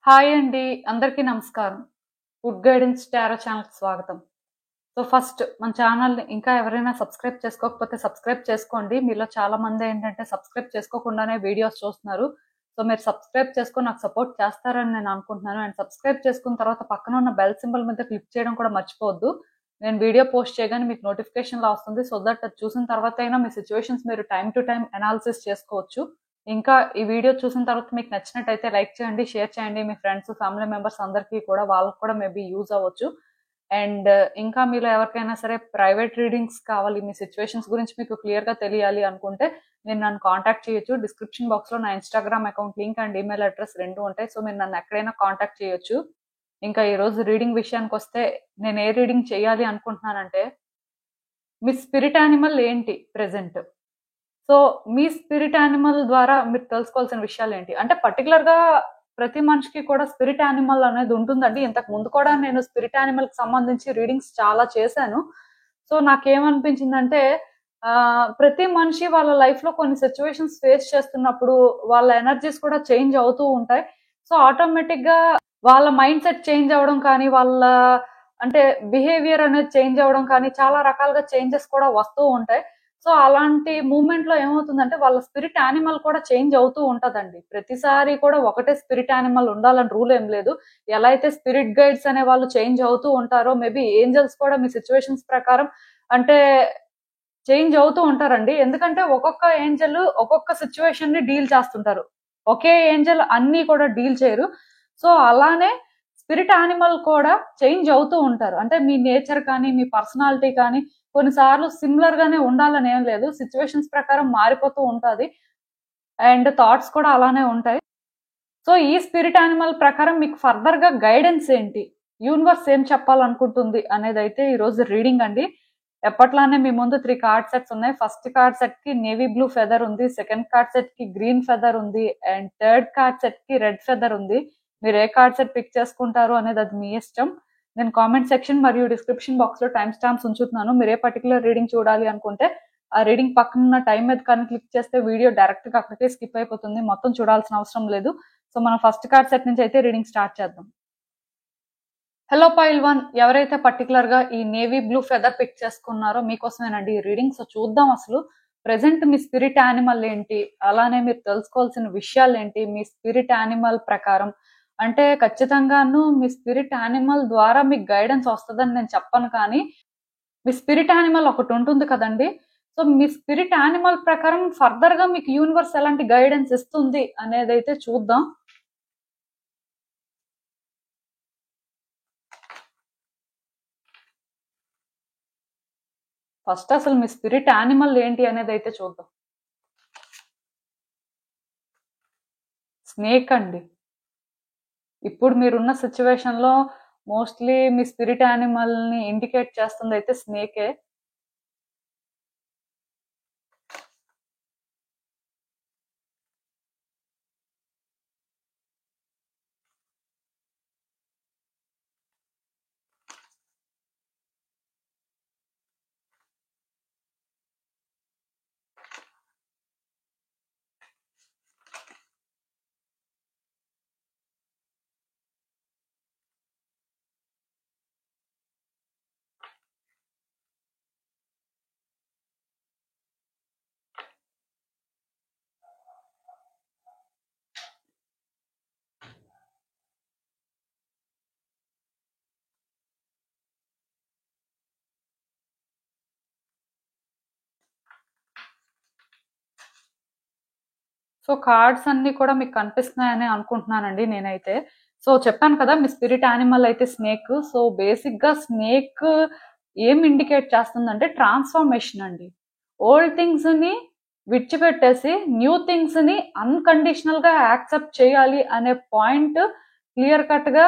Hi అండి. అందరికీ నమస్కారం. గుడ్ గైడెన్స్ టారో ఛానల్‌కి స్వాగతం. సో, ఫస్ట్ మన ఛానల్‌ని ఇంకా ఎవరైనా సబ్స్క్రైబ్ చేసుకోకపోతే సబ్స్క్రైబ్ చేసుకోండి. మీలో చాలా మంది ఏంటంటే సబ్స్క్రైబ్ చేసుకోకుండానే వీడియోస్ చూస్తున్నారు. సో, మీరు సబ్స్క్రైబ్ చేసుకొని నాకు సపోర్ట్ చేస్తారని నేను అనుకుంటున్నాను. అండ్ సబ్స్క్రైబ్ చేసుకున్న తర్వాత పక్కన ఉన్న బెల్ సింబల్ మీద క్లిక్ చేయడం కూడా మర్చిపోవద్దు. నేను వీడియో పోస్ట్ చేయగానే మీకు నోటిఫికేషన్‌లా వస్తుంది. సో దట్ అది చూసిన తర్వాత అయినా మీ సిట్యుయేషన్స్ మీరు టైమ్ టు టైమ్ అనాలిసిస్ చేసుకోవచ్చు. ఇంకా ఈ వీడియో చూసిన తర్వాత మీకు నచ్చినట్టయితే లైక్ చేయండి, షేర్ చేయండి మీ ఫ్రెండ్స్, ఫ్యామిలీ మెంబర్స్ అందరికీ కూడా. వాళ్ళకి కూడా మేబీ యూజ్ అవ్వచ్చు. అండ్ ఇంకా మీలో ఎవరికైనా సరే ప్రైవేట్ రీడింగ్స్ కావాలి, మీ సిచ్యువేషన్స్ గురించి మీకు క్లియర్‌గా తెలియాలి అనుకుంటే మీరు నన్ను కాంటాక్ట్ చేయొచ్చు. డిస్క్రిప్షన్ బాక్స్‌లో నా Instagram account link and email address 2 ఉంటాయి. సో, మీరు నన్ను ఎక్కడైనా కాంటాక్ట్ చేయొచ్చు. ఇంకా ఈరోజు రీడింగ్ విషయానికొస్తే నేను ఏ రీడింగ్ చేయాలి అనుకుంటున్నానంటే, మీ స్పిరిట్ యానిమల్ ఏంటి ప్రెజెంట్? సో, మీ స్పిరిట్ యానిమల్ ద్వారా మీరు తెలుసుకోవాల్సిన విషయాలేంటి? అంటే పర్టిక్యులర్‌గా ప్రతి మనిషికి కూడా స్పిరిట్ యానిమల్ అనేది ఉంటుందండి. ఇంతకు ముందు కూడా నేను స్పిరిట్ యానిమల్‌కి సంబంధించి రీడింగ్స్ చాలా చేశాను. సో, నాకేమనిపించిందంటే ప్రతి మనిషి వాళ్ళ లైఫ్‌లో కొన్ని సిట్యుయేషన్స్ ఫేస్ చేస్తున్నప్పుడు వాళ్ళ ఎనర్జీస్ కూడా చేంజ్ అవుతూ ఉంటాయి. సో, ఆటోమేటిక్‌గా వాళ్ళ మైండ్ సెట్ చేంజ్ అవ్వడం కానీ, వాళ్ళ అంటే బిహేవియర్ అనేది చేంజ్ అవ్వడం కానీ, చాలా రకాలుగా చేంజెస్ కూడా వస్తూ ఉంటాయి. సో, అలాంటి మూవ్‌మెంట్‌లో ఏమవుతుందంటే వాళ్ళ స్పిరిట్ యానిమల్ కూడా చేంజ్ అవుతూ ఉంటదండి. ప్రతిసారి కూడా ఒకటే స్పిరిట్ యానిమల్ ఉండాలని రూల్ ఏం లేదు. ఎలా అయితే స్పిరిట్ గైడ్స్ అనే వాళ్ళు చేంజ్ అవుతూ ఉంటారో, మేబీ ఏంజెల్స్ కూడా మీ సిట్యుయేషన్స్ ప్రకారం అంటే చేంజ్ అవుతూ ఉంటారండి. ఎందుకంటే ఒక్కొక్క ఏంజెల్ ఒక్కొక్క సిట్యుయేషన్‌ని డీల్ చేస్తుంటారు. ఒకే ఏంజెల్ అన్నీ కూడా డీల్ చేయరు. సో, అలానే స్పిరిట్ యానిమల్ కూడా చేంజ్ అవుతూ ఉంటారు. అంటే మీ నేచర్ కానీ, మీ పర్సనాలిటీ కానీ కొన్నిసార్లు సిమిలర్ గానే ఉండాలని ఏం లేదు. సిట్యుయేషన్స్ ప్రకారం మారిపోతూ ఉంటది. అండ్ థాట్స్ కూడా అలానే ఉంటాయి. సో, ఈ స్పిరిట్ యానిమల్ ప్రకారం మీకు ఫర్దర్‌గా గైడెన్స్ ఏంటి? యూనివర్స్ ఏం చెప్పాలనుకుంటుంది అనేదైతే ఈరోజు రీడింగ్ అండి. ఎప్పట్లానే మీ ముందు 3 కార్డ్ సెట్స్ ఉన్నాయి. ఫస్ట్ కార్డ్ సెట్‌కి నేవీ బ్లూ ఫెదర్ ఉంది. సెకండ్ కార్డ్ సెట్‌కి గ్రీన్ ఫెదర్ ఉంది. అండ్ థర్డ్ కార్డ్ సెట్‌కి రెడ్ ఫెదర్ ఉంది. మీరు ఏ కార్డ్ సెట్ పిక్ చేసుకుంటారు అనేది అది మీ ఇష్టం. నేను కామెంట్ సెక్షన్ మరియు డిస్క్రిప్షన్ బాక్స్‌లో టైమ్ స్టాంప్స్ ఉంచుతున్నాను. మీరు ఏ పర్టిక్యులర్ రీడింగ్ చూడాలి అనుకుంటే ఆ రీడింగ్ పక్కనున్న టైం మీద కానీ క్లిక్ చేస్తే వీడియో డైరెక్ట్‌గా అక్కడికే స్కిప్ అయిపోతుంది. మొత్తం చూడాల్సిన అవసరం లేదు. సో, మనం ఫస్ట్ కార్డ్ సెట్ నుంచి అయితే రీడింగ్ స్టార్ట్ చేద్దాం. హలో పైల్ 1 ఎవరైతే పర్టికులర్‌గా ఈ నేవీ బ్లూ ఫెదర్ పిక్ చేసుకున్నారో మీకోసమేనండి ఈ రీడింగ్. సో, చూద్దాం అసలు ప్రెజెంట్ మీ స్పిరిట్ యానిమల్ ఏంటి? అలానే మీరు తెలుసుకోవాల్సిన విషయాలేంటి? మీ స్పిరిట్ యానిమల్ ప్రకారం అంటే ఖచ్చితంగాను మీ స్పిరిట్ యానిమల్ ద్వారా మీకు గైడెన్స్ వస్తదని నేను చెప్పను కానీ, మీ స్పిరిట్ యానిమల్ ఒకటుంటుంది కదండీ! సో, మీ స్పిరిట్ యానిమల్ ప్రకారం ఫర్దర్‌గా మీకు యూనివర్స్ ఎలాంటి గైడెన్స్ ఇస్తుంది అనేదైతే చూద్దాం. ఫస్ట్ అసలు మీ స్పిరిట్ యానిమల్ ఏంటి అనేదైతే చూద్దాం. స్నేక్ అండి. ఇప్పుడు మీరున్న సిట్యుయేషన్‌లో మోస్ట్‌లీ మీ స్పిరిట్ యానిమల్‌ని ఇండికేట్ చేస్తుందయితే స్నేకే. సో, కార్డ్స్ అన్నీ కూడా మీకు కనిపిస్తున్నాయనే అనుకుంటున్నానండి నేనైతే. సో, చెప్పాను కదా మీ స్పిరిట్ యానిమల్ అయితే స్నేక్. సో, బేసిక్‌గా స్నేక్ ఏం ఇండికేట్ చేస్తుందంటే ట్రాన్స్‌ఫర్మేషన్ అండి. ఓల్డ్ థింగ్స్‌ని విడిచిపెట్టేసి న్యూ థింగ్స్‌ని అన్‌కండిషనల్‌గా యాక్సెప్ట్ చేయాలి అనే పాయింట్ క్లియర్ కట్‌గా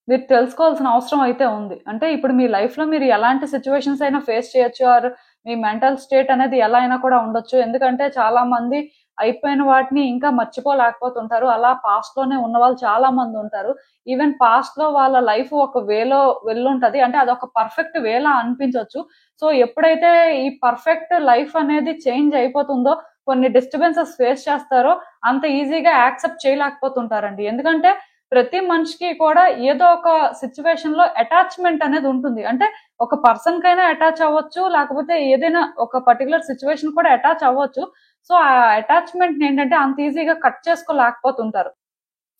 మీరు తెలుసుకోవాల్సిన అవసరం అయితే ఉంది. అంటే ఇప్పుడు మీ లైఫ్‌లో మీరు ఎలాంటి సిట్యుయేషన్స్ అయినా ఫేస్ చేయొచ్చు. ఆర్ మీ మెంటల్ స్టేట్ అనేది ఎలా అయినా కూడా ఉండొచ్చు. ఎందుకంటే చాలా మంది అయిపోయిన వాటిని ఇంకా మర్చిపోలేకపోతుంటారు. అలా పాస్ట్‌లోనే ఉన్నవాళ్ళు చాలా మందుంటారు. ఈవెన్ పాస్ట్‌లో వాళ్ళ లైఫ్ ఒక వేలో వెళ్ళుంటది. అంటే అదొక పర్ఫెక్ట్ వేలా అనిపించొచ్చు. సో, ఎప్పుడైతే ఈ పర్ఫెక్ట్ లైఫ్ అనేది చేంజ్ అయిపోతుందో, కొన్ని డిస్టర్బెన్సెస్ ఫేస్ చేస్తారో అంత ఈజీగా యాక్సెప్ట్ చేయలేకపోతుంటారండి. ఎందుకంటే ప్రతి మనిషికి కూడా ఏదో ఒక సిచ్యువేషన్ లో అటాచ్మెంట్ అనేది ఉంటుంది. అంటే ఒక పర్సన్ కైనా అటాచ్ అవ్వచ్చు, లేకపోతే ఏదైనా ఒక పర్టికులర్ సిచ్యువేషన్ కూడా అటాచ్ అవ్వచ్చు. సో ఆ అటాచ్మెంట్ ఏంటంటే అంత ఈజీగా కట్ చేసుకోలేకపోతుంటారు.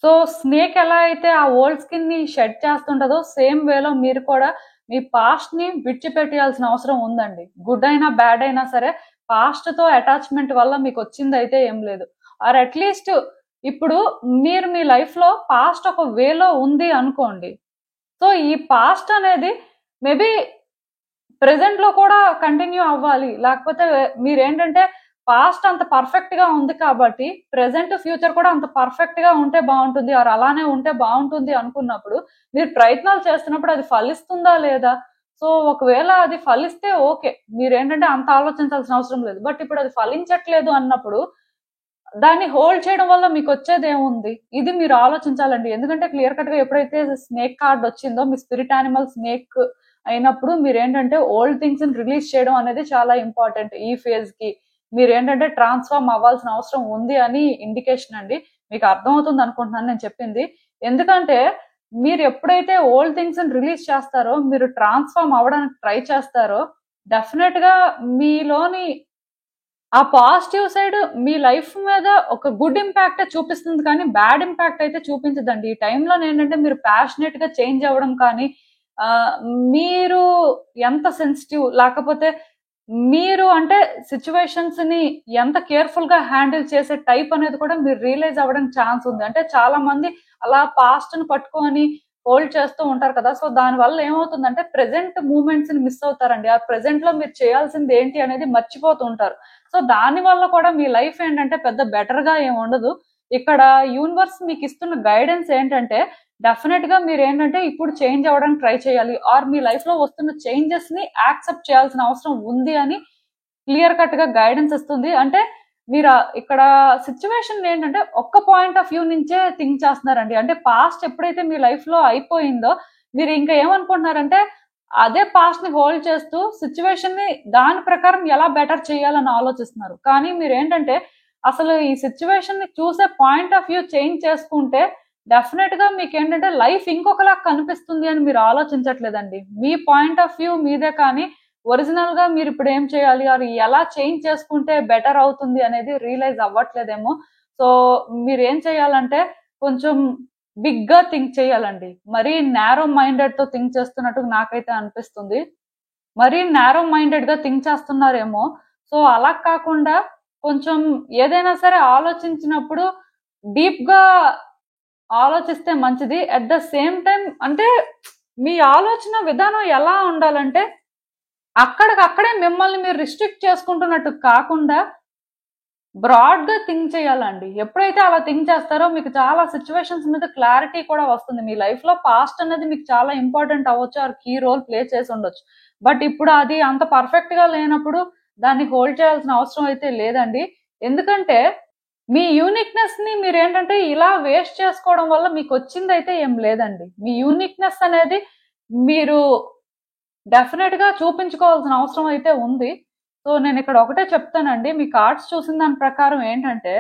సో స్నేక్ ఎలా అయితే ఆ ఓల్డ్ స్కిన్ ని షెడ్ చేస్తుంటదో, సేమ్ వేలో మీరు కూడా మీ పాస్ట్ ని విడిచిపెట్టాల్సిన అవసరం ఉందండి. గుడ్ అయినా బ్యాడ్ అయినా సరే పాస్ట్ తో అటాచ్మెంట్ వల్ల మీకు వచ్చింది అయితే ఏం లేదు. ఆర్ అట్లీస్ట్ ఇప్పుడు మీరు మీ లైఫ్ లో పాస్ట్ ఒక వేలో ఉంది అనుకోండి. సో ఈ పాస్ట్ అనేది మేబీ ప్రెసెంట్ లో కూడా కంటిన్యూ అవ్వాలి. లేకపోతే మీరేంటంటే పాస్ట్ అంత పర్ఫెక్ట్ గా ఉంది కాబట్టి ప్రెసెంట్ ఫ్యూచర్ కూడా అంత పర్ఫెక్ట్ గా ఉంటే బాగుంటుంది, ఆర్ అలానే ఉంటే బాగుంటుంది అనుకున్నప్పుడు మీరు ప్రయత్నాలు చేస్తున్నప్పుడు అది ఫలిస్తుందా లేదా? సో ఒకవేళ అది ఫలిస్తే ఓకే, మీరేంటంటే అంత ఆలోచించాల్సిన అవసరం లేదు. బట్ ఇప్పుడు అది ఫలించట్లేదు అన్నప్పుడు దాన్ని హోల్డ్ చేయడం వల్ల మీకు వచ్చేది ఏముంది? ఇది మీరు ఆలోచించాలండి. ఎందుకంటే క్లియర్ కట్ గా ఎప్పుడైతే స్నేక్ కార్డ్ వచ్చిందో, మీ స్పిరిట్ యానిమల్ స్నేక్ అయినప్పుడు మీరేంటంటే ఓల్డ్ థింగ్స్ ని రిలీజ్ చేయడం అనేది చాలా ఇంపార్టెంట్. ఈ ఫేజ్ కి మీరేంటంటే ట్రాన్స్ఫార్మ్ అవ్వాల్సిన అవసరం ఉంది అని ఇండికేషన్ అండి. మీకు అర్థమవుతుంది అనుకుంటున్నాను నేను చెప్పింది. ఎందుకంటే మీరు ఎప్పుడైతే ఓల్డ్ థింగ్స్ ని రిలీజ్ చేస్తారో, మీరు ట్రాన్స్ఫార్మ్ అవ్వడానికి ట్రై చేస్తారో, డెఫినెట్ గా మీలోని ఆ పాజిటివ్ సైడ్ మీ లైఫ్ మీద ఒక గుడ్ ఇంపాక్ట్ చూపిస్తుంది, కానీ బ్యాడ్ ఇంపాక్ట్ అయితే చూపించదండి. ఈ టైంలో ఏంటంటే మీరు ప్యాషనెట్ గా చేంజ్ అవ్వడం కానీ, మీరు ఎంత సెన్సిటివ్, లేకపోతే మీరు అంటే సిచ్యువేషన్స్ ని ఎంత కేర్ఫుల్ గా హ్యాండిల్ చేసే టైప్ అనేది కూడా మీరు రియలైజ్ అవ్వడానికి ఛాన్స్ ఉంది. అంటే చాలా మంది అలా పాస్ట్ ని పట్టుకొని హోల్డ్ చేస్తూ ఉంటారు కదా. సో దాని వల్ల ఏమవుతుందంటే ప్రెసెంట్ మూమెంట్స్ ని మిస్ అవుతారండి. ఆ ప్రెసెంట్ లో మీరు చేయాల్సింది ఏంటి అనేది మర్చిపోతూ ఉంటారు. సో దాని వల్ల కూడా మీ లైఫ్ ఏంటంటే పెద్ద బెటర్ గా ఏమి ఉండదు. ఇక్కడ యూనివర్స్ మీకు ఇస్తున్న గైడెన్స్ ఏంటంటే డెఫినెట్ గా మీరు ఏంటంటే ఇప్పుడు చేంజ్ అవ్వడానికి ట్రై చేయాలి, ఆర్ మీ లైఫ్ లో వస్తున్న చేంజెస్ ని యాక్సెప్ట్ చేయాల్సిన అవసరం ఉంది అని క్లియర్ కట్ గా గైడెన్స్ ఇస్తుంది. అంటే మీరు ఇక్కడ సిచ్యువేషన్ ఏంటంటే ఒక్క పాయింట్ ఆఫ్ వ్యూ నుంచే థింక్ చేస్తున్నారండి. అంటే పాస్ట్ ఎప్పుడైతే మీ లైఫ్ లో అయిపోయిందో మీరు ఇంకా ఏమనుకుంటున్నారంటే అదే పాస్ట్ ని హోల్డ్ చేస్తూ సిచ్యువేషన్ ని దాని ప్రకారం ఎలా బెటర్ చేయాలని ఆలోచిస్తున్నారు. కానీ మీరు ఏంటంటే అసలు ఈ సిచ్యువేషన్ ని చూసే పాయింట్ ఆఫ్ వ్యూ చేంజ్ చేసుకుంటే డెఫినెట్ గా మీకు ఏంటంటే లైఫ్ ఇంకొకలా కనిపిస్తుంది అని మీరు ఆలోచించట్లేదండి. మీ పాయింట్ ఆఫ్ వ్యూ మీదే, కానీ ఒరిజినల్ గా మీరు ఇప్పుడు ఏం చేయాలి, అది ఎలా చేంజ్ చేసుకుంటే బెటర్ అవుతుంది అనేది రియలైజ్ అవ్వట్లేదేమో. సో మీరు ఏం చేయాలంటే కొంచెం బిగ్ గా థింక్ చేయాలండి. మరీ నారో మైండెడ్ తో థింక్ చేస్తున్నట్టు నాకైతే అనిపిస్తుంది. మరీ నారో మైండెడ్ గా థింక్ చేస్తున్నారేమో. సో అలా కాకుండా కొంచెం ఏదైనా సరే ఆలోచించినప్పుడు డీప్ గా ఆలోచిస్తే మంచిది. అట్ ద సేమ్ టైం అంటే మీ ఆలోచన విధానం ఎలా ఉండాలంటే అక్కడికక్కడే మిమ్మల్ని మీరు రిస్ట్రిక్ట్ చేసుకుంటున్నట్టు కాకుండా బ్రాడ్ గా థింక్ చేయాలండి. ఎప్పుడైతే అలా థింక్ చేస్తారో మీకు చాలా సిచ్యువేషన్స్ మీద క్లారిటీ కూడా వస్తుంది. మీ లైఫ్ లో పాస్ట్ అనేది మీకు చాలా ఇంపార్టెంట్ అవ్వచ్చు, ఆర్ కీ రోల్ ప్లే చేసి ఉండొచ్చు. బట్ ఇప్పుడు అది అంత పర్ఫెక్ట్ గా లేనప్పుడు దాన్ని హోల్డ్ చేయాల్సిన అవసరం అయితే లేదండి. ఎందుకంటే మీ యూనిక్నెస్ ని మీరు ఏంటంటే ఇలా వేస్ట్ చేసుకోవడం వల్ల మీకు వచ్చింది అయితే ఏం లేదండి. మీ యూనిక్నెస్ అనేది మీరు డెఫినెట్ గా చూపించుకోవాల్సిన అవసరం అయితే ఉంది. సో నేను ఇక్కడ ఒకటే చెప్తానండి, మీ కార్డ్స్ చూసిన దాని ప్రకారం ఏంటంటే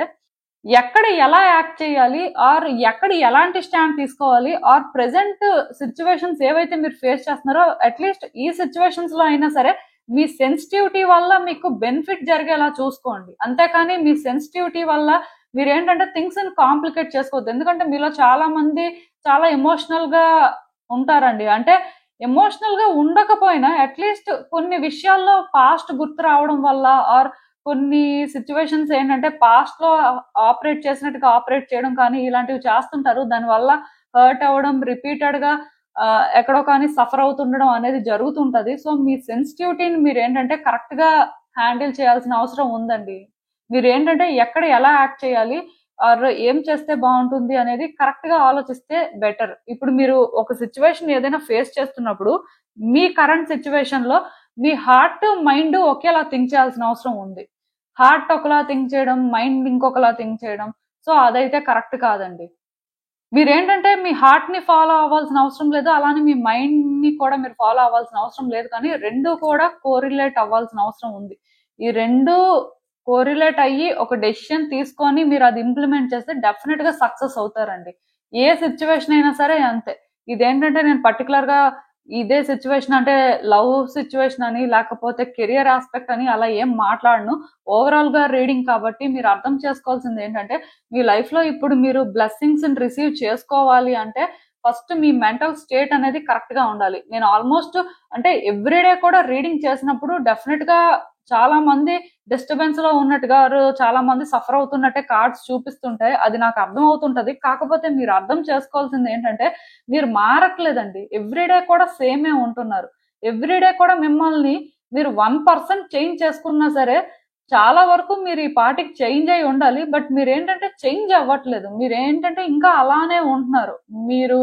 ఎక్కడ ఎలా యాక్ట్ చేయాలి, ఆర్ ఎక్కడ ఎలాంటి స్టాండ్ తీసుకోవాలి, ఆర్ ప్రెసెంట్ సిచ్యువేషన్స్ ఏవైతే మీరు ఫేస్ చేస్తున్నారో అట్లీస్ట్ ఈ సిచ్యువేషన్స్ లో అయినా సరే మీ సెన్సిటివిటీ వల్ల మీకు బెనిఫిట్ జరిగేలా చూసుకోండి. అంతేకాని మీ సెన్సిటివిటీ వల్ల మీరు ఏంటంటే థింగ్స్ ని కాంప్లికేట్ చేసుకోవద్దు. ఎందుకంటే మీలో చాలా మంది చాలా ఎమోషనల్ గా ఉంటారండి. అంటే ఎమోషనల్ గా ఉండకపోయినా అట్లీస్ట్ కొన్ని విషయాల్లో పాస్ట్ గుర్తు రావడం వల్ల, ఆర్ కొన్ని సిచ్యువేషన్స్ ఏంటంటే పాస్ట్ లో ఆపరేట్ చేసినట్టుగా ఆపరేట్ చేయడం కానీ ఇలాంటివి చేస్తుంటారు. దానివల్ల హర్ట్ అవ్వడం, రిపీటెడ్ గా ఎక్కడో కానీ సఫర్ అవుతుండడం అనేది జరుగుతుంటది. సో మీ సెన్సిటివిటీని మీరు ఏంటంటే కరెక్ట్ గా హ్యాండిల్ చేయాల్సిన అవసరం ఉందండి. మీరు ఏంటంటే ఎక్కడ ఎలా యాక్ట్ చేయాలి, ఆర్ ఏం చేస్తే బాగుంటుంది అనేది కరెక్ట్ గా ఆలోచిస్తే బెటర్. ఇప్పుడు మీరు ఒక సిచ్యువేషన్ ఏదైనా ఫేస్ చేస్తున్నప్పుడు మీ కరెంట్ సిచ్యువేషన్ లో మీ హార్ట్ మైండ్ ఒకేలా థింక్ చేయాల్సిన అవసరం ఉంది. హార్ట్ ఒకలా థింక్ చేయడం, మైండ్ ఇంకొకలా థింక్ చేయడం, సో అదైతే కరెక్ట్ కాదండి. మీరేంటంటే మీ హార్ట్ ని ఫాలో అవ్వాల్సిన అవసరం లేదు, అలానే మీ మైండ్ ని కూడా మీరు ఫాలో అవ్వాల్సిన అవసరం లేదు, కానీ రెండు కూడా కోరిలేట్ అవ్వాల్సిన అవసరం ఉంది. ఈ రెండు కోరిలేట్ అయ్యి ఒక డెసిషన్ తీసుకొని మీరు అది ఇంప్లిమెంట్ చేస్తే డెఫినెట్ గా సక్సెస్ అవుతారండి. ఏ సిచ్యువేషన్ అయినా సరే అంతే. ఇదేంటంటే నేను పర్టికులర్‌గా ఇదే సిచ్యువేషన్ అంటే లవ్ సిచ్యువేషన్ అని, లేకపోతే కెరియర్ ఆస్పెక్ట్ అని అలా ఏం మాట్లాడను. ఓవరాల్‌గా రీడింగ్ కాబట్టి మీరు అర్థం చేసుకోవాల్సింది ఏంటంటే, మీ లైఫ్‌లో ఇప్పుడు మీరు బ్లెస్సింగ్స్‌ని రిసీవ్ చేసుకోవాలి అంటే, ఫస్ట్ మీ మెంటల్ స్టేట్ అనేది కరెక్ట్‌గా ఉండాలి. నేను ఆల్మోస్ట్ అంటే ఎవ్రీడే కూడా రీడింగ్ చేసినప్పుడు డెఫినిట్‌గా చాలా మంది డిస్టర్బెన్స్ లో ఉన్నట్టుగా చాలా మంది సఫర్ అవుతున్నట్టే కార్డ్స్ చూపిస్తుంటాయి. అది నాకు అర్థం అవుతుంటది. కాకపోతే మీరు అర్థం చేసుకోవాల్సింది ఏంటంటే, మీరు మారట్లేదండి. ఎవ్రీడే కూడా సేమే ఉంటున్నారు. ఎవ్రీడే కూడా మిమ్మల్ని మీరు 1% చేంజ్ చేసుకున్నా సరే, చాలా వరకు మీరు ఈ పాటికి చేంజ్ అయి ఉండాలి. బట్ మీరేంటంటే చేంజ్ అవ్వట్లేదు. మీరేంటంటే ఇంకా అలానే ఉంటున్నారు. మీరు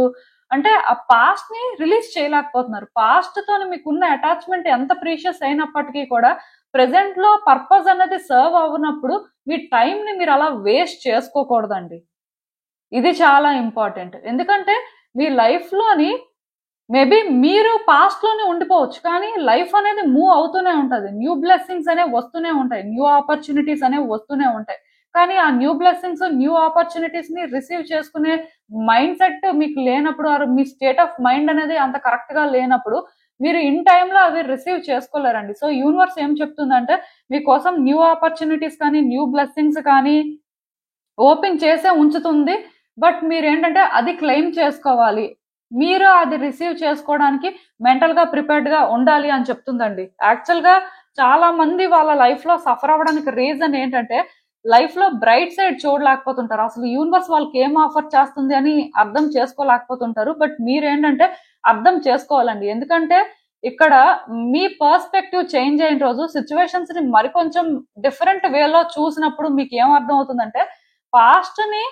అంటే ఆ పాస్ట్ ని రిలీజ్ చేయలేకపోతున్నారు. పాస్ట్ తోని మీకున్న అటాచ్మెంట్ ఎంత ప్రీషియస్ అయినప్పటికీ కూడా ప్రెజెంట్ లో పర్పస్ అనేది సర్వ్ అవ్వనప్పుడు మీ టైం ని మీరు అలా వేస్ట్ చేసుకోకూడదండి. ఇది చాలా ఇంపార్టెంట్. ఎందుకంటే మీ లైఫ్ లోని మేబీ మీరు పాస్ట్ లోనే ఉండిపోవచ్చు. కానీ లైఫ్ అనేది మూవ్ అవుతూనే ఉంటది. న్యూ బ్లెస్సింగ్స్ అనేవి వస్తూనే ఉంటాయి. న్యూ ఆపర్చునిటీస్ అనేవి వస్తూనే ఉంటాయి. కానీ ఆ న్యూ బ్లెస్సింగ్స్, న్యూ ఆపర్చునిటీస్ ని రిసీవ్ చేసుకునే మైండ్ సెట్ మీకు లేనప్పుడు, ఆర్ మీ స్టేట్ ఆఫ్ మైండ్ అనేది అంత కరెక్ట్ గా లేనప్పుడు మీరు ఇన్ టైమ్ లో అవి రిసీవ్ చేసుకోలేరండి. సో యూనివర్స్ ఏం చెప్తుందంటే మీకోసం న్యూ ఆపర్చునిటీస్ కానీ, న్యూ బ్లెస్సింగ్స్ కానీ ఓపెన్ చేసే ఉంచుతుంది. బట్ మీరేంటంటే అది క్లెయిమ్ చేసుకోవాలి. మీరు అది రిసీవ్ చేసుకోవడానికి మెంటల్ గా ప్రిపేర్డ్ గా ఉండాలి అని చెప్తుందండి. యాక్చువల్ గా చాలా మంది వాళ్ళ లైఫ్ లో సఫర్ అవ్వడానికి రీజన్ ఏంటంటే లైఫ్ లో బ్రైట్ సైడ్ చూడలేకపోతుంటారు. అసలు యూనివర్స్ వాళ్ళకి ఏం ఆఫర్ చేస్తుంది అని అర్థం చేసుకోలేకపోతుంటారు. బట్ మీరేంటంటే అర్థం చేసుకోవాలండి. ఎందుకంటే ఇక్కడ మీ పర్స్పెక్టివ్ చేంజ్ అయిన రోజు సిచ్యువేషన్స్ ని మరికొంచెం డిఫరెంట్ వేలో చూసినప్పుడు మీకు ఏం అర్థం అవుతుందంటే పాస్ట్ ని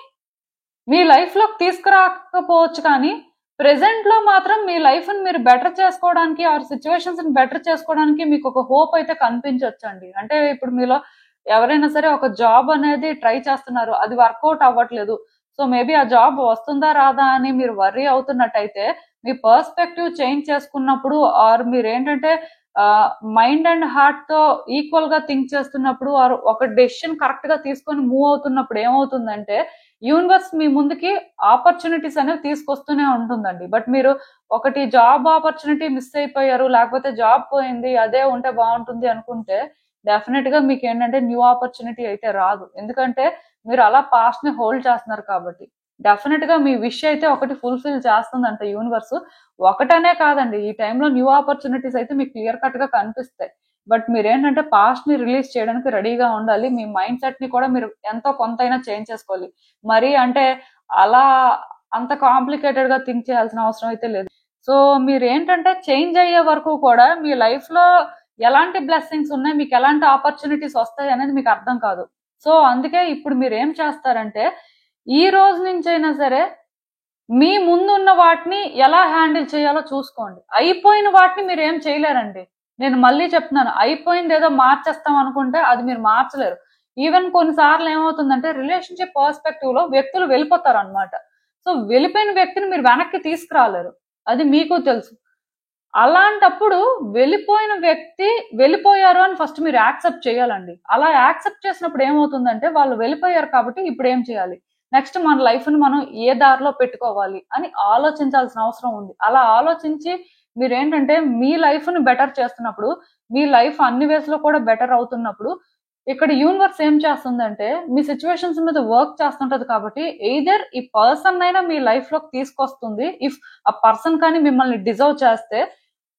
మీ లైఫ్ లోకి తీసుకురాకపోవచ్చు, కానీ ప్రెసెంట్ లో మాత్రం మీ లైఫ్ ని మీరు బెటర్ చేసుకోవడానికి ఆర్ సిచ్యువేషన్స్ ని బెటర్ చేసుకోవడానికి మీకు ఒక హోప్ అయితే కనిపించొచ్చండి. అంటే ఇప్పుడు మీలో ఎవరైనా సరే ఒక జాబ్ అనేది ట్రై చేస్తున్నారు, అది వర్కౌట్ అవ్వట్లేదు. సో మేబీ ఆ జాబ్ వస్తుందా రాదా అని మీరు వర్రీ అవుతున్నట్టయితే మీ పర్స్పెక్టివ్ చేంజ్ చేసుకున్నప్పుడు ఆర్ మీరు ఏంటంటే మైండ్ అండ్ హార్ట్ తో ఈక్వల్ గా థింక్ చేస్తున్నప్పుడు ఆర్ ఒక డెసిషన్ కరెక్ట్ గా తీసుకొని మూవ్ అవుతున్నప్పుడు ఏమవుతుందంటే యూనివర్స్ మీ ముందుకి ఆపర్చునిటీస్ అనేవి తీసుకొస్తూనే ఉంటుందండి. బట్ మీరు ఒకటి జాబ్ ఆపర్చునిటీ మిస్ అయిపోయారు, లేకపోతే జాబ్ పోయింది, అదే ఉంటే బాగుంటుంది అనుకుంటే డెఫినెట్ గా మీకు ఏంటంటే న్యూ ఆపర్చునిటీ అయితే రాదు. ఎందుకంటే మీరు అలా పాస్ట్ ని హోల్డ్ చేస్తున్నారు కాబట్టి. డెఫినెట్ గా మీ విష్ అయితే ఒకటి ఫుల్ఫిల్ చేస్తుందంట యూనివర్స్. ఒకటనే కాదండి, ఈ టైంలో న్యూ ఆపర్చునిటీస్ అయితే మీకు క్లియర్ కట్ గా కనిపిస్తాయి. బట్ మీరేంటంటే పాస్ట్ ని రిలీజ్ చేయడానికి రెడీగా ఉండాలి. మీ మైండ్ సెట్ ని కూడా మీరు ఎంతో కొంతైనా చేంజ్ చేసుకోవాలి. మరి అంటే అలా అంత కాంప్లికేటెడ్ గా థింక్ చేయాల్సిన అవసరం అయితే లేదు. సో మీరు ఏంటంటే చేంజ్ అయ్యే వరకు కూడా మీ లైఫ్ లో ఎలాంటి బ్లెస్సింగ్స్ ఉన్నాయి, మీకు ఎలాంటి ఆపర్చునిటీస్ వస్తాయి అనేది మీకు అర్థం కాదు. సో అందుకే ఇప్పుడు మీరు ఏం చేస్తారంటే ఈ రోజు నుంచి అయినా సరే మీ ముందున్న వాటిని ఎలా హ్యాండిల్ చేయాలో చూసుకోండి. అయిపోయిన వాటిని మీరు ఏం చేయలేరండి. నేను మళ్ళీ చెప్తున్నాను, అయిపోయింది ఏదో మార్చేస్తాం అనుకుంటే అది మీరు మార్చలేరు. ఈవెన్ కొన్నిసార్లు ఏమవుతుందంటే రిలేషన్షిప్ పర్స్పెక్టివ్ లో వ్యక్తులు వెళ్ళిపోతారు అనమాట. సో వెళ్ళిపోయిన వ్యక్తిని మీరు వెనక్కి తీసుకురాలేరు, అది మీకు తెలుసు. అలాంటప్పుడు వెళ్ళిపోయిన వ్యక్తి వెళ్ళిపోయారు అని ఫస్ట్ మీరు యాక్సెప్ట్ చేయాలండి. అలా యాక్సెప్ట్ చేసినప్పుడు ఏమవుతుందంటే వాళ్ళు వెళ్ళిపోయారు కాబట్టి ఇప్పుడు ఏం చేయాలి, నెక్స్ట్ మన లైఫ్ ని మనం ఏ దారిలో పెట్టుకోవాలి అని ఆలోచించాల్సిన అవసరం ఉంది. అలా ఆలోచించి మీరేంటంటే మీ లైఫ్ ని బెటర్ చేస్తున్నప్పుడు, మీ లైఫ్ అన్ని వేస్ లో కూడా బెటర్ అవుతున్నప్పుడు ఇక్కడ యూనివర్స్ ఏం చేస్తుందంటే మీ సిచ్యువేషన్స్ మీద వర్క్ చేస్తుంటది. కాబట్టి ఎయిదర్ ఈ పర్సన్ అయినా మీ లైఫ్ లోకి తీసుకొస్తుంది, ఇఫ్ ఆ పర్సన్ కానీ మిమ్మల్ని డిజర్వ్ చేస్తే,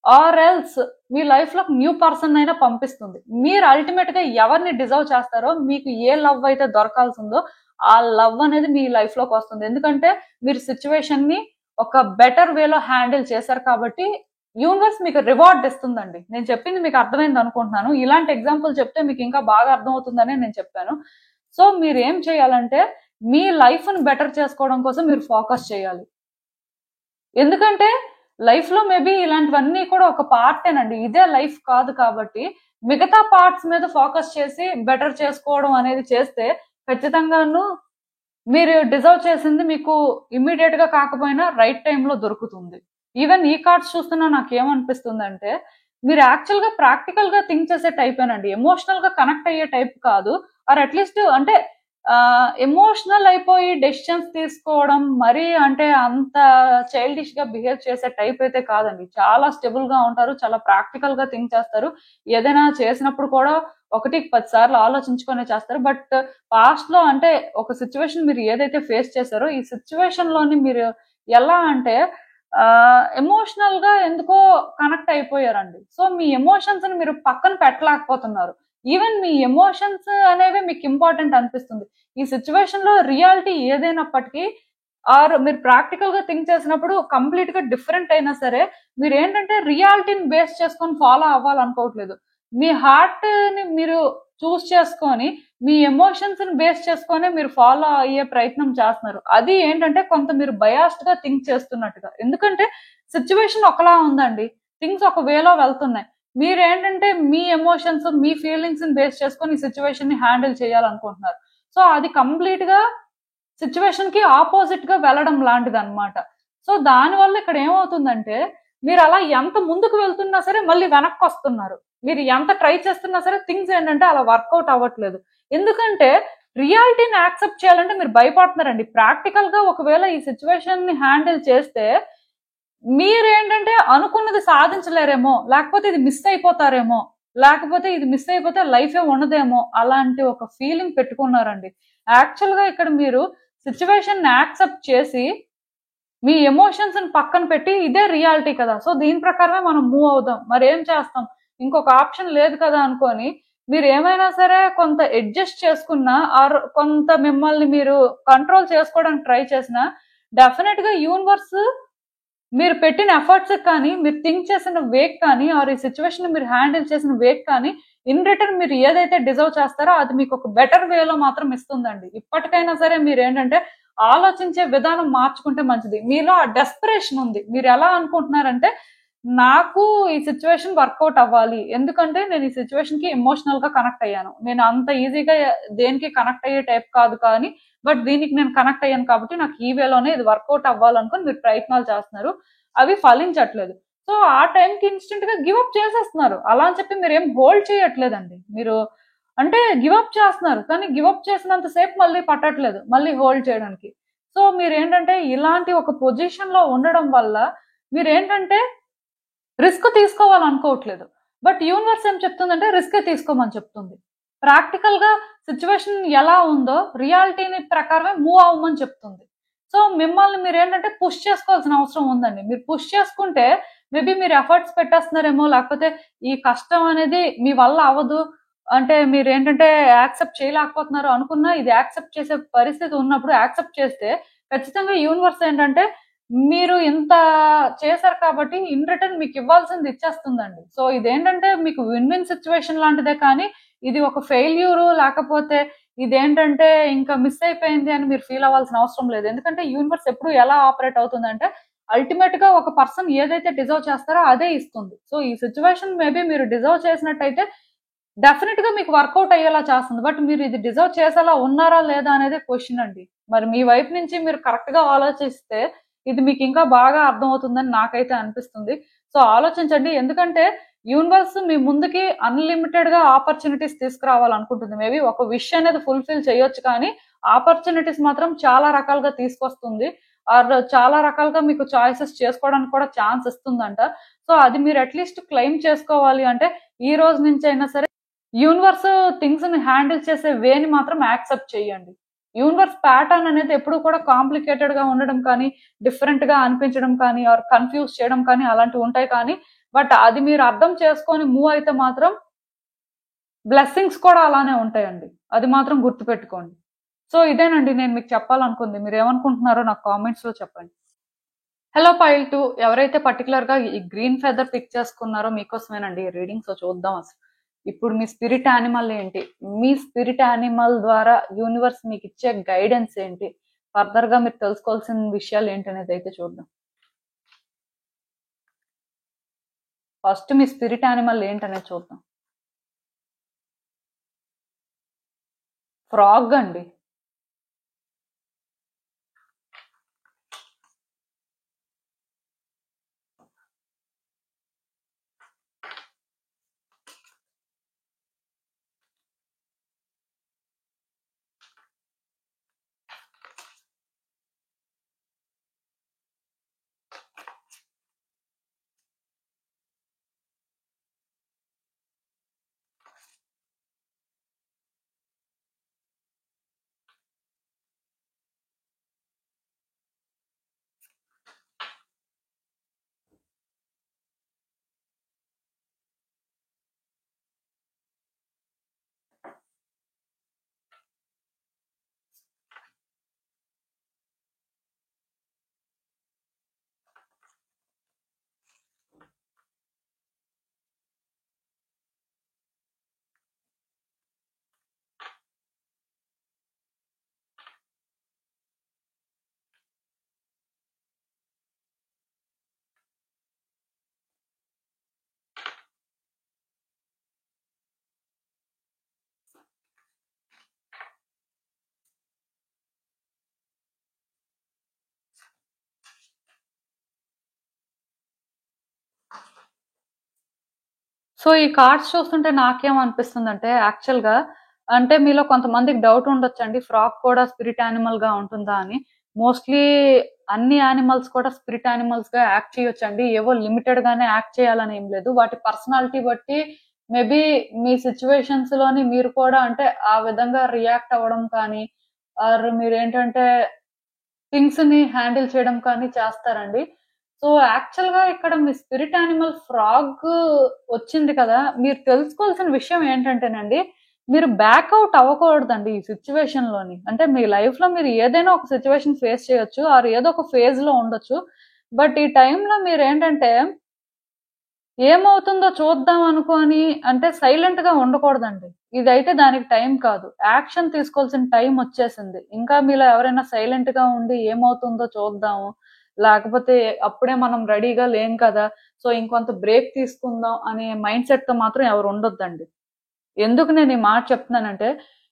ఆర్ ఎల్స్ మీ లైఫ్ లో న్యూ పర్సన్ అయినా పంపిస్తుంది. మీరు అల్టిమేట్ గా ఎవరిని డిజర్వ్ చేస్తారో, మీకు ఏ లవ్ అయితే దొరకాల్సిందో ఆ లవ్ అనేది మీ లైఫ్ లోకి వస్తుంది. ఎందుకంటే మీరు సిచ్యువేషన్ ని ఒక బెటర్ వేలో హ్యాండిల్ చేశారు కాబట్టి యూనివర్స్ మీకు రివార్డ్ ఇస్తుందండి. నేను చెప్పింది మీకు అర్థమైంది అనుకుంటున్నాను. ఇలాంటి ఎగ్జాంపుల్ చెప్తే మీకు ఇంకా బాగా అర్థమవుతుందని నేను చెప్పాను. సో మీరు ఏం చేయాలంటే మీ లైఫ్ ని బెటర్ చేసుకోవడం కోసం మీరు ఫోకస్ చేయాలి. ఎందుకంటే లైఫ్ లో మేబీ ఇలాంటివన్నీ కూడా ఒక పార్టేనండి, ఇదే లైఫ్ కాదు. కాబట్టి మిగతా పార్ట్స్ మీద ఫోకస్ చేసి బెటర్ చేసుకోవడం అనేది చేస్తే ఖచ్చితంగాను మీరు డిజర్వ్ చేసింది మీకు ఇమ్మీడియట్ గా కాకపోయినా రైట్ టైంలో దొరుకుతుంది. ఈవెన్ ఈ కార్డ్స్ చూస్తున్నా నాకు ఏమనిపిస్తుందంటే మీరు యాక్చువల్ గా ప్రాక్టికల్ గా థింక్ చేసే టైప్ ఏనండి, ఎమోషనల్ గా కనెక్ట్ అయ్యే టైప్ కాదు. ఆర్ అట్లీస్ట్ అంటే ఎమోషనల్ అయిపోయి డెసిషన్స్ తీసుకోవడం మరీ అంటే అంత చైల్డిష్ గా బిహేవ్ చేసే టైప్ అయితే కాదండి. చాలా స్టెబుల్ గా ఉంటారు, చాలా ప్రాక్టికల్ గా థింక్ చేస్తారు. ఏదైనా చేసినప్పుడు కూడా 1కి 10 సార్లు ఆలోచించుకునే చేస్తారు. బట్ పాస్ట్ లో అంటే ఒక సిచ్యువేషన్ మీరు ఏదైతే ఫేస్ చేశారో ఈ సిచ్యువేషన్ లోని మీరు ఎలా అంటే ఎమోషనల్ గా ఎందుకో కనెక్ట్ అయిపోయారండి. సో మీ ఎమోషన్స్ ని మీరు పక్కన పెట్టలేకపోతున్నారు. ఈవెన్ మీ ఎమోషన్స్ అనేవి మీకు ఇంపార్టెంట్ అనిపిస్తుంది. ఈ సిచ్యువేషన్ లో రియాలిటీ ఏదైనప్పటికీ ఆర్ మీరు ప్రాక్టికల్ గా థింక్ చేసినప్పుడు కంప్లీట్ గా డిఫరెంట్ అయినా సరే మీరు ఏంటంటే రియాలిటీని బేస్ చేసుకొని ఫాలో అవ్వాలనుకోవట్లేదు. మీ హార్ట్ ని మీరు చూస్ చేసుకొని మీ ఎమోషన్స్ ని బేస్ చేసుకొని మీరు ఫాలో అయ్యే ప్రయత్నం చేస్తున్నారు. అది ఏంటంటే కొంత మీరు బయాస్డ్ గా థింక్ చేస్తున్నట్టుగా. ఎందుకంటే సిచ్యువేషన్ ఒకలా ఉందండి, థింగ్స్ ఒక వేలో వెళ్తున్నాయి. మీరేంటంటే మీ ఎమోషన్స్ మీ ఫీలింగ్స్ ని బేస్ చేసుకొని ఈ సిచ్యువేషన్ ని హ్యాండిల్ చేయాలనుకుంటున్నారు. సో అది కంప్లీట్ గా సిచ్యువేషన్ కి ఆపోజిట్ గా వెళ్ళడం లాంటిది అనమాట. సో దానివల్ల ఇక్కడ ఏమవుతుందంటే మీరు అలా ఎంత ముందుకు వెళ్తున్నా సరే మళ్ళీ వెనక్కి వస్తున్నారు. మీరు ఎంత ట్రై చేస్తున్నా సరే థింగ్స్ ఏంటంటే అలా వర్కౌట్ అవ్వట్లేదు. ఎందుకంటే రియాలిటీని యాక్సెప్ట్ చేయాలంటే మీరు భయపడుతున్నారండి. ప్రాక్టికల్ గా ఒకవేళ ఈ సిచ్యువేషన్ ని హ్యాండిల్ చేస్తే మీరేంటంటే అనుకున్నది సాధించలేరేమో, లేకపోతే ఇది మిస్ అయిపోతారేమో, లేకపోతే ఇది మిస్ అయిపోతే లైఫే ఉండదేమో అలాంటి ఒక ఫీలింగ్ పెట్టుకున్నారండి. యాక్చువల్ గా ఇక్కడ మీరు సిచ్యువేషన్ ని యాక్సెప్ట్ చేసి మీ ఎమోషన్స్ ని పక్కన పెట్టి ఇదే రియాలిటీ కదా, సో దీని ప్రకారమే మనం మూవ్ అవుదాం, మరి ఏం చేస్తాం, ఇంకొక ఆప్షన్ లేదు కదా అనుకొని మీరు ఏమైనా సరే కొంత అడ్జస్ట్ చేసుకున్నా ఆర్ కొంత మిమ్మల్ని మీరు కంట్రోల్ చేసుకోవడానికి ట్రై చేసినా డెఫినెట్ గా యూనివర్స్ మీరు పెట్టిన ఎఫర్ట్స్ కానీ మీరు థింక్ చేసిన వేక్ కానీ ఆర్ ఈ సిచ్యువేషన్ మీరు హ్యాండిల్ చేసిన వేక్ కానీ ఇన్ రిటర్న్ మీరు ఏదైతే డిజర్వ్ చేస్తారో అది మీకు ఒక బెటర్ వేలో మాత్రం ఇస్తుందండి. ఇప్పటికైనా సరే మీరు ఏంటంటే ఆలోచించే విధానం మార్చుకుంటే మంచిది. మీలో ఆ డెస్పరేషన్ ఉంది. మీరు ఎలా అనుకుంటున్నారంటే నాకు ఈ సిచ్యువేషన్ వర్కౌట్ అవ్వాలి, ఎందుకంటే నేను ఈ సిచ్యువేషన్ కి ఎమోషనల్ గా కనెక్ట్ అయ్యాను, నేను అంత ఈజీగా దేనికి కనెక్ట్ అయ్యే టైప్ కాదు కానీ బట్ దీనికి నేను కనెక్ట్ అయ్యాను కాబట్టి నాకు ఈ వేలోనే ఇది వర్కౌట్ అవ్వాలనుకుని మీరు ప్రయత్నాలు చేస్తున్నారు, అవి ఫలించట్లేదు. సో ఆ టైంకి ఇన్స్టెంట్ గా గివప్ చేసేస్తున్నారు. అలా అని చెప్పి మీరు ఏం హోల్డ్ చేయట్లేదండి. మీరు అంటే గివప్ చేస్తున్నారు కానీ గివప్ చేసినంత సేపు మళ్ళీ పట్టట్లేదు మళ్ళీ హోల్డ్ చేయడానికి. సో మీరు ఏంటంటే ఇలాంటి ఒక పొజిషన్ లో ఉండడం వల్ల మీరేంటంటే రిస్క్ తీసుకోవాలనుకోవట్లేదు. బట్ యూనివర్స్ ఏం చెప్తుందంటే రిస్క్ తీసుకోమని చెప్తుంది. ప్రాక్టికల్ గా సిచ్యువేషన్ ఎలా ఉందో రియాలిటీని ప్రకారమే మూవ్ అవ్వమని చెప్తుంది. సో మిమ్మల్ని మీరు ఏంటంటే పుష్ చేసుకోవాల్సిన అవసరం ఉందండి. మీరు పుష్ చేసుకుంటే మేబీ మీరు ఎఫర్ట్స్ పెట్టేస్తున్నారేమో, లేకపోతే ఈ కష్టం అనేది మీ వల్ల అవ్వదు అంటే మీరు ఏంటంటే యాక్సెప్ట్ చేయలేకపోతున్నారు అనుకున్నా ఇది యాక్సెప్ట్ చేసే పరిస్థితి ఉన్నప్పుడు యాక్సెప్ట్ చేస్తే ఖచ్చితంగా యూనివర్స్ ఏంటంటే మీరు ఇంత చేశారు కాబట్టి ఇన్ రిటర్న్ మీకు ఇవ్వాల్సింది ఇచ్చేస్తుందండి. సో ఇదేంటంటే మీకు విన్ విన్ సిచ్యువేషన్ లాంటిదే కానీ ఇది ఒక ఫెయిల్యూర్ లేకపోతే ఇదేంటంటే ఇంకా మిస్ అయిపోయింది అని మీరు ఫీల్ అవ్వాల్సిన అవసరం లేదు. ఎందుకంటే యూనివర్స్ ఎప్పుడు ఎలా ఆపరేట్ అవుతుందంటే అల్టిమేట్ గా ఒక పర్సన్ ఏదైతే డిజర్వ్ చేస్తారో అదే ఇస్తుంది. సో ఈ సిచ్యువేషన్ మేబీ మీరు డిజర్వ్ చేసినట్టయితే డెఫినెట్ గా మీకు వర్కౌట్ అయ్యేలా చేస్తుంది. బట్ మీరు ఇది డిజర్వ్ చేసేలా ఉన్నారా లేదా అనేది క్వశ్చన్ అండి. మరి మీ వైపు నుంచి మీరు కరెక్ట్ గా ఆలోచిస్తే ఇది మీకు ఇంకా బాగా అర్థమవుతుందని నాకైతే అనిపిస్తుంది. సో ఆలోచించండి. ఎందుకంటే యూనివర్స్ మీ ముందుకి అన్లిమిటెడ్ గా ఆపర్చునిటీస్ తీసుకురావాలనుకుంటుంది. మేబీ ఒక విష్ అనేది ఫుల్ఫిల్ చేయొచ్చు కానీ ఆపర్చునిటీస్ మాత్రం చాలా రకాలుగా తీసుకొస్తుంది. ఆర్ చాలా రకాలుగా మీకు చాయిసెస్ చేసుకోవడానికి కూడా ఛాన్స్ ఇస్తుందంట. సో అది మీరు అట్లీస్ట్ క్లెయిమ్ చేసుకోవాలి అంటే ఈ రోజు నుంచి అయినా సరే యూనివర్స్ థింగ్స్ ని హ్యాండిల్ చేసే వేని మాత్రం యాక్సెప్ట్ చేయండి. యూనివర్స్ ప్యాటర్న్ అనేది ఎప్పుడు కూడా కాంప్లికేటెడ్ గా ఉండడం కానీ డిఫరెంట్ గా అనిపించడం కానీ ఆర్ కన్ఫ్యూజ్ చేయడం కానీ అలాంటివి ఉంటాయి కానీ బట్ అది మీరు అర్థం చేసుకొని మూవ్ అయితే మాత్రం బ్లెస్సింగ్స్ కూడా అలానే ఉంటాయండి. అది మాత్రం గుర్తుపెట్టుకోండి. సో ఇదేనండి నేను మీకు చెప్పాలనుకుంది. మీరు ఏమనుకుంటున్నారో నాకు కామెంట్స్ లో చెప్పండి. హలో పైల్ 2, ఎవరైతే పర్టికులర్ గా ఈ గ్రీన్ ఫెదర్ పిక్ చేసుకున్నారో మీకోసమేనండి ఈ రీడింగ్. సో చూద్దాం అసలు ఇప్పుడు మీ స్పిరిట్ యానిమల్ ఏంటి, మీ స్పిరిట్ యానిమల్ ద్వారా యూనివర్స్ మీకు ఇచ్చే గైడెన్స్ ఏంటి, ఫర్దర్ గా మీరు తెలుసుకోవాల్సిన విషయాలు ఏంటి అనేది అయితే చూద్దాం. ఫస్ట్ మీ స్పిరిట్ యానిమల్ ఏంటనేది చూద్దాం. ఫ్రాగ్ అండి. సో ఈ కార్డ్స్ చూస్తుంటే నాకేమనిపిస్తుందంటే యాక్చువల్‌గా అంటే మీలో కొంతమందికి డౌట్ ఉండొచ్చండి. ఫ్రాగ్ కూడా స్పిరిట్ యానిమల్‌గా ఉంటుందా అని. మోస్ట్‌లీ అన్ని యానిమల్స్ కూడా స్పిరిట్ యానిమల్స్‌గా యాక్ట్ చేయొచ్చండి. ఏవో లిమిటెడ్‌గానే యాక్ట్ చేయాలని ఏం లేదు. వాటి పర్సనాలిటీ బట్టి మేబీ మీ సిట్యుయేషన్స్‌లోని మీరు కూడా అంటే ఆ విధంగా రియాక్ట్ అవ్వడం కానీ, ఆర్ మీరేంటంటే థింగ్స్‌ని హ్యాండిల్ చేయడం కానీ చేస్తారండి. సో, యాక్చువల్‌గా ఇక్కడ మీ స్పిరిట్ యానిమల్ ఫ్రాగ్ వచ్చింది కదా! మీరు తెలుసుకోవాల్సిన విషయం ఏంటంటేనండి, మీరు బ్యాక్ ఔట్ అవ్వకూడదండి ఈ సిట్యుయేషన్‌లోని. అంటే మీ లైఫ్‌లో మీరు ఏదైనా ఒక సిట్యుయేషన్ ఫేస్ చేయొచ్చు. ఆర్ ఏదో ఒక ఫేజ్‌లో ఉండొచ్చు. బట్ ఈ టైంలో మీరేంటంటే ఏమవుతుందో చూద్దాం అనుకోని అంటే సైలెంట్‌గా ఉండకూడదండి. ఇదైతే దానికి టైం కాదు. యాక్షన్ తీసుకోవాల్సిన టైం వచ్చేసింది. ఇంకా మీలో ఎవరైనా సైలెంట్‌గా ఉండి ఏమవుతుందో చూద్దాము, లేకపోతే అప్పుడే మనం రెడీగా లేం కదా! సో, ఇంకొంత బ్రేక్ తీసుకుందాం అనే మైండ్ సెట్‌తో మాత్రం ఎవరు ఉండొద్దండి. ఎందుకు నేను ఈ మాట చెప్తున్నానంటే,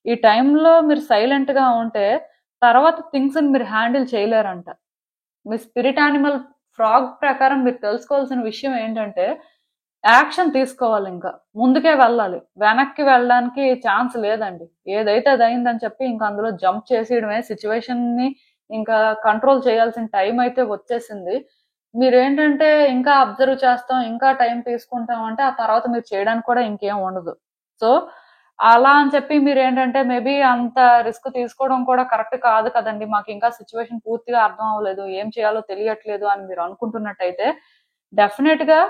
ఈ టైంలో మీరు సైలెంట్‌గా ఉంటే తర్వాత థింగ్స్‌ని మీరు హ్యాండిల్ చేయలేరంట. మీ స్పిరిట్ యానిమల్ ఫ్రాగ్ ప్రకారం మీరు తెలుసుకోవాల్సిన విషయం ఏంటంటే, యాక్షన్ తీసుకోవాలింక. ముందుకే వెళ్ళాలి. వెనక్కి వెళ్ళడానికి ఛాన్స్ లేదండి. ఏదైతే అదయిందని చెప్పి ఇంక అందులో జంప్ చేసేయడమే. సిట్యుయేషన్‌ని ఇంకా కంట్రోల్ చేయాల్సిన టైం అయితే వచ్చేసింది. మీరేంటంటే ఇంకా అబ్జర్వ్ చేస్తాం, ఇంకా టైం తీసుకుంటాం అంటే ఆ తర్వాత మీరు చేయడానికి కూడా ఇంకేం ఉండదు. సో, అలా అని చెప్పి మీరేంటంటే మేబీ అంత రిస్క్ తీసుకోవడం కూడా కరెక్ట్ కాదు కదండీ! మాకింకా సిట్యుయేషన్ పూర్తిగా అర్థం అవ్వలేదు. ఏం చేయాలో తెలియట్లేదు అని మీరు అనుకుంటున్నట్టయితే డెఫినెట్‌గా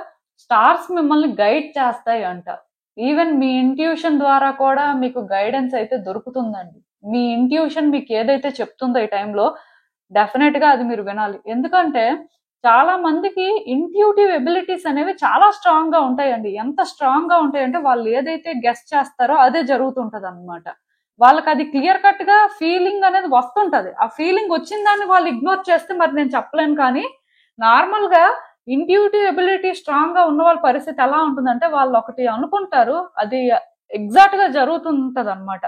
స్టార్స్ మిమ్మల్ని గైడ్ చేస్తాయి అంట. ఈవెన్ మీ ఇంట్యూషన్ ద్వారా కూడా మీకు గైడెన్స్ అయితే దొరుకుతుందండి. మీ ఇంట్యూషన్ మీకేదైతే చెప్తుందో ఈ టైంలో డెఫినెట్‌గా అది మీరు వినాలి. ఎందుకంటే చాలా మందికి ఇంట్యూటివ్ ఎబిలిటీస్ అనేవి చాలా స్ట్రాంగ్‌గా ఉంటాయండి. ఎంత స్ట్రాంగ్‌గా ఉంటాయంటే వాళ్ళు ఏదైతే గెస్ చేస్తారో అదే జరుగుతుంటదనమాట. వాళ్ళకది క్లియర్ కట్‌గా ఫీలింగ్ అనేది వస్తుంటది. ఆ ఫీలింగ్ వచ్చిన దాన్ని వాళ్ళు ఇగ్నోర్ చేస్తే మరి నేను చెప్పలేను కానీ నార్మల్‌గా ఇంట్యూటివ్ ఎబిలిటీ స్ట్రాంగ్‌గా ఉన్న వాళ్ళ పరిస్థితి ఎలా ఉంటుందంటే వాళ్ళు ఒకటి అనుకుంటారు. అది ఎగ్జాక్ట్‌గా జరుగుతుంటదనమాట.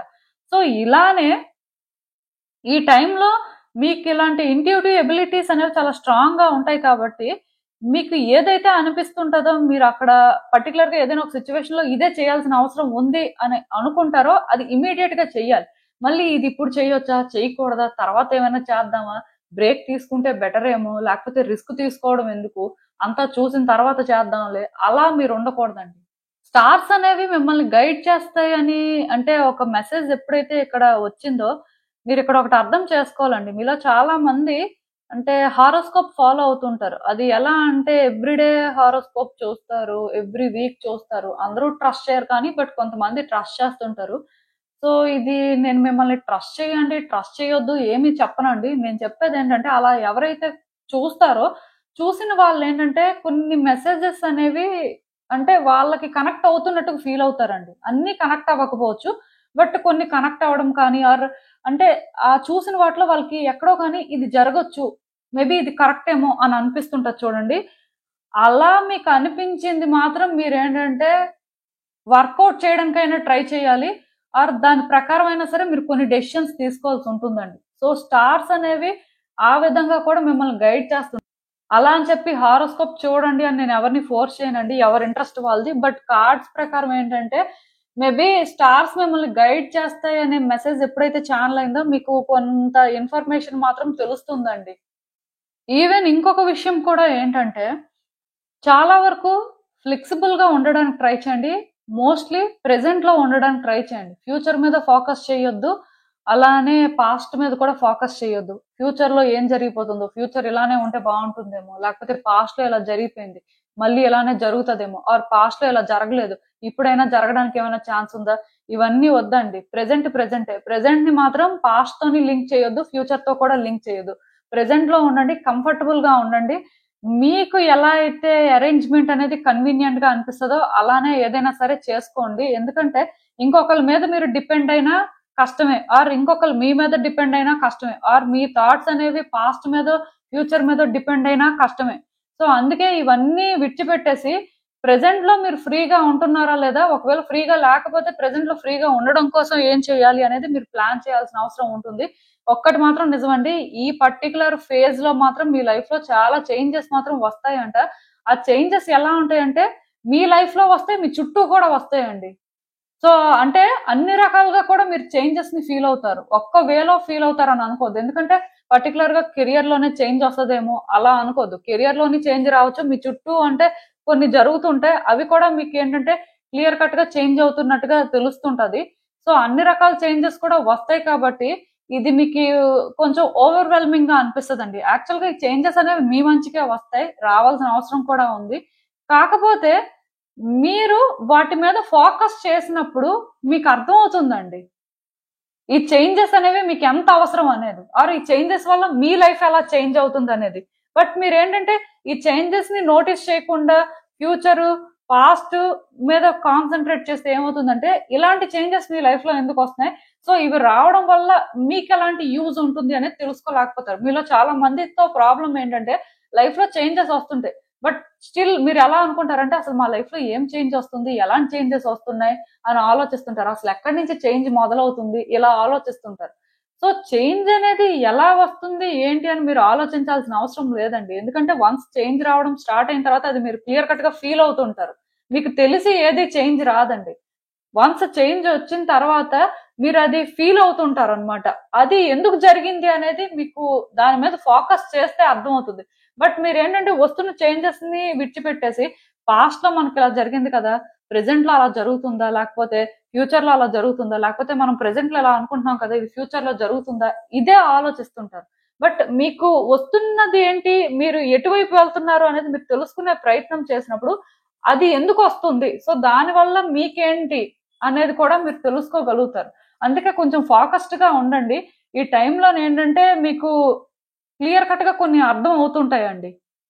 సో, ఇలానే ఈ టైంలో మీకిలాంటి ఇంట్యూటివ్ ఎబిలిటీస్ అనేవి చాలా స్ట్రాంగ్‌గా ఉంటాయి కాబట్టి, మీకు ఏదైతే అనిపిస్తుంటదో మీరక్కడ పర్టిక్యులర్‌గా ఏదైనా ఒక సిట్యుయేషన్‌లో ఇదే చేయాల్సిన అవసరం ఉంది అని అనుకుంటారో, అది ఇమ్మీడియేట్‌గా చెయ్యాలి. మళ్ళీ ఇది ఇప్పుడు చేయొచ్చా? చేయకూడదా? తర్వాత ఏమైనా చేద్దామా? బ్రేక్ తీసుకుంటే బెటరేమో, లేకపోతే రిస్క్ తీసుకోవడం ఎందుకు? అంతా చూసిన తర్వాత చేద్దాంలే. అలా మీరుండకూడదండి. స్టార్స్ అనేవి మిమ్మల్ని గైడ్ చేస్తాయని అంటే ఒక మెసేజ్ ఎప్పుడైతే ఇక్కడ వచ్చిందో మీరిక్కడ ఒకటి అర్థం చేసుకోవాలండి. మీలో చాలా మంది అంటే హారోస్కోప్ ఫాలో అవుతుంటారు. అది ఎలా అంటే ఎవ్రీడే హారోస్కోప్ చూస్తారు. ఎవ్రీ వీక్ చూస్తారు. అందరూ ట్రస్ట్ చేయరు కానీ బట్ కొంతమంది ట్రస్ట్ చేస్తుంటారు. సో, ఇది నేను మిమ్మల్ని ట్రస్ట్ చేయండి, ట్రస్ట్ చేయొద్దు ఏమి చెప్పనండి. నేను చెప్పేదేంటంటే అలా ఎవరైతే చూస్తారో చూసిన వాళ్ళేంటంటే కొన్ని మెసేజెస్ అనేవి అంటే వాళ్ళకి కనెక్ట్ అవుతున్నట్టుగా ఫీల్ అవుతారండి. అన్నీ కనెక్ట్ అవ్వకపోవచ్చు. బట్ కొన్ని కనెక్ట్ అవ్వడం కానీ ఆర్ అంటే ఆ చూసిన వాటిలో వాళ్ళకి ఎక్కడో గాని ఇది జరగొచ్చు. మేబీ ఇది కరెక్ట్ ఏమో అని అనిపిస్తుంటది చూడండి. అలా మీకు అనిపించింది మాత్రం మీరేంటంటే వర్కౌట్ చేయడానికైనా ట్రై చేయాలి. ఆర్ దాని ప్రకారం అయినా సరే మీరు కొన్ని డెసిషన్స్ తీసుకోవాల్సి ఉంటుందండి. సో, స్టార్స్ అనేవి ఆ విధంగా కూడా మిమ్మల్ని గైడ్ చేస్తుంటాయి. అలా అని చెప్పి హారోస్కోప్ చూడండి అని నేను ఎవరిని ఫోర్స్ చేయనండి. ఎవరి ఇంట్రెస్ట్ వాళ్ళది. బట్ కార్డ్స్ ప్రకారం ఏంటంటే మేబీ స్టార్స్ మిమ్మల్ని గైడ్ చేస్తాయి అనే మెసేజ్ ఎప్పుడైతే ఛానెల్ అయిందో మీకు కొంత ఇన్ఫర్మేషన్ మాత్రం తెలుస్తుందండి. ఈవెన్ ఇంకొక విషయం కూడా ఏంటంటే, చాలా వరకు ఫ్లెక్సిబుల్‌గా ఉండడానికి ట్రై చేయండి. మోస్ట్‌లీ ప్రెజెంట్‌లో ఉండడానికి ట్రై చేయండి. ఫ్యూచర్ మీద ఫోకస్ చేయొద్దు. అలానే పాస్ట్ మీద కూడా ఫోకస్ చేయొద్దు. ఫ్యూచర్‌లో ఏం జరిగిపోతుందో, ఫ్యూచర్ ఇలానే ఉంటే బావుంటుందేమో, లేకపోతే పాస్ట్‌లో ఇలా జరిగిపోయింది. మళ్ళీ ఇలానే జరుగుతదేమో, ఆర్ పాస్ట్‌లో ఇలా జరగలేదు. ఇప్పుడైనా జరగడానికి ఏమైనా ఛాన్స్ ఉందా? ఇవన్నీ వద్దండి. ప్రెజెంట్ ప్రెజెంటే. ప్రెజెంట్‌ని మాత్రం పాస్ట్‌తోని లింక్ చేయొద్దు. ఫ్యూచర్‌తో కూడా లింక్ చేయొద్దు. ప్రెజెంట్‌లో ఉండండి. కంఫర్టబుల్‌గా ఉండండి. మీకు ఎలా అయితే అరేంజ్‌మెంట్ అనేది కన్వీనియంట్‌గా అనిపిస్తదో అలానే ఏదైనా సరే చేసుకోండి. ఎందుకంటే ఇంకొకళ్ళ మీద మీరు డిపెండ్ అయినా కష్టమే. ఆర్ ఇంకొకళ్ళు మీ మీద డిపెండ్ అయినా కష్టమే. ఆర్ మీ థాట్స్ అనేవి పాస్ట్ మీదో, ఫ్యూచర్ మీదో డిపెండ్ అయినా కష్టమే. సో, అందుకే ఇవన్నీ విడిచిపెట్టేసి ప్రెజెంట్‌లో మీరు ఫ్రీగా ఉంటున్నారా లేదా? ఒకవేళ ఫ్రీగా లేకపోతే ప్రెజెంట్‌లో ఫ్రీగా ఉండడం కోసం ఏం చేయాలి అనేది మీరు ప్లాన్ చేయాల్సిన అవసరం ఉంటుంది. ఒక్కటి మాత్రం నిజమండి. ఈ పర్టిక్యులర్ ఫేజ్‌లో మాత్రం మీ లైఫ్‌లో చాలా చేంజెస్ మాత్రం వస్తాయంట. ఆ చేంజెస్ ఎలా ఉంటాయంటే, మీ లైఫ్‌లో వస్తాయి, మీ చుట్టూ కూడా వస్తాయండి. సో, అంటే అన్ని రకాలుగా కూడా మీరు చేంజెస్‌ని ఫీల్ అవుతారు. ఒక్క వేలో ఫీల్ అవుతారని అనుకోవద్దు. ఎందుకంటే పర్టిక్యులర్‌గా కెరియర్‌లోనే చేంజ్ వస్తదేమో అలా అనుకోవద్దు. కెరియర్‌లోని చేంజ్ రావచ్చు. మీ చుట్టూ అంటే కొన్ని జరుగుతుంటాయి. అవి కూడా మీకేంటంటే క్లియర్ కట్‌గా చేంజ్ అవుతున్నట్టుగా తెలుస్తుంటది. సో, అన్ని రకాల చేంజెస్ కూడా వస్తాయి కాబట్టి ఇది మీకి కొంచెం ఓవర్‌వెల్మింగ్‌గా అనిపిస్తదండి. యాక్చువల్‌గా ఈ చేంజెస్ అనేవి మీ మంచికే వస్తాయి. రావాల్సిన అవసరం కూడా ఉంది. కాకపోతే మీరు వాటి మీద ఫోకస్ చేసినప్పుడు మీకర్థమవుతుందండి. ఈ చేంజెస్ అనేవి మీకెంత అవసరం అనేది. ఆర్ ఈ చేంజెస్ వల్ల మీ లైఫ్ ఎలా చేంజ్ అవుతుందనేది. బట్ మీరేంటంటే ఈ చేంజెస్‌ని నోటీస్ చేయకుండా ఫ్యూచరు, పాస్ట్ మీద కాన్సంట్రేట్ చేస్తే ఏమవుతుందంటే ఇలాంటి చేంజెస్ మీ లైఫ్‌లో ఎందుకొస్తున్నాయి? సో, ఇవి రావడం వల్ల మీకెలాంటి యూజ్ ఉంటుంది అనేది తెలుసుకోలేకపోతారు. మీలో చాలా మందితో ప్రాబ్లమ్ ఏంటంటే లైఫ్‌లో చేంజెస్ వస్తుంటాయి. బట్ స్టిల్ మీరెలా అనుకుంటారంటే అసలు మా లైఫ్‌లో ఏం చేంజ్ వస్తుంది? ఎలాంటి చేంజెస్ వస్తున్నాయి? అని ఆలోచిస్తుంటారు. అసలు ఎక్కడి నుంచి చేంజ్ మొదలవుతుంది? ఇలా ఆలోచిస్తుంటారు. సో, చేంజ్ అనేది ఎలా వస్తుంది? ఏంటి? అని మీరు ఆలోచించాల్సిన అవసరం లేదండి. ఎందుకంటే వన్స్ చేంజ్ రావడం స్టార్ట్ అయిన తర్వాత అది మీరు క్లియర్ కట్‌గా ఫీల్ అవుతుంటారు. మీకు తెలిసి ఏది చేంజ్ రాదండి. వన్స్ చేంజ్ వచ్చిన తర్వాత మీరు అది ఫీల్ అవుతుంటారనమాట. అది ఎందుకు జరిగింది అనేది మీకు దాని మీద ఫోకస్ చేస్తే అర్థమవుతుంది. బట్ మీరేంటంటే వస్తున్న చేంజెస్ ని విడిచిపెట్టేసి పాస్ట్ లో మనకి ఇలా జరిగింది కదా, ప్రెసెంట్ లో అలా జరుగుతుందా, లేకపోతే ఫ్యూచర్ లో అలా జరుగుతుందా, లేకపోతే మనం ప్రెసెంట్ లో ఇలా అనుకుంటున్నాం కదా ఇది ఫ్యూచర్ లో జరుగుతుందా, ఇదే ఆలోచిస్తుంటారు. బట్ మీకు వస్తున్నది ఏంటి, మీరు ఎటువైపు వెళ్తున్నారు అనేది మీరు తెలుసుకునే ప్రయత్నం చేసినప్పుడు అది ఎందుకు వస్తుంది, సో దాని వల్ల మీకేంటి అనేది కూడా మీరు తెలుసుకోగలుగుతారు. అందుకే కొంచెం ఫోకస్డ్ గా ఉండండి. ఈ టైంలో ఏంటంటే మీకు క్లియర్ కట్ గా కొన్ని అర్థం అవుతుంటాయండి.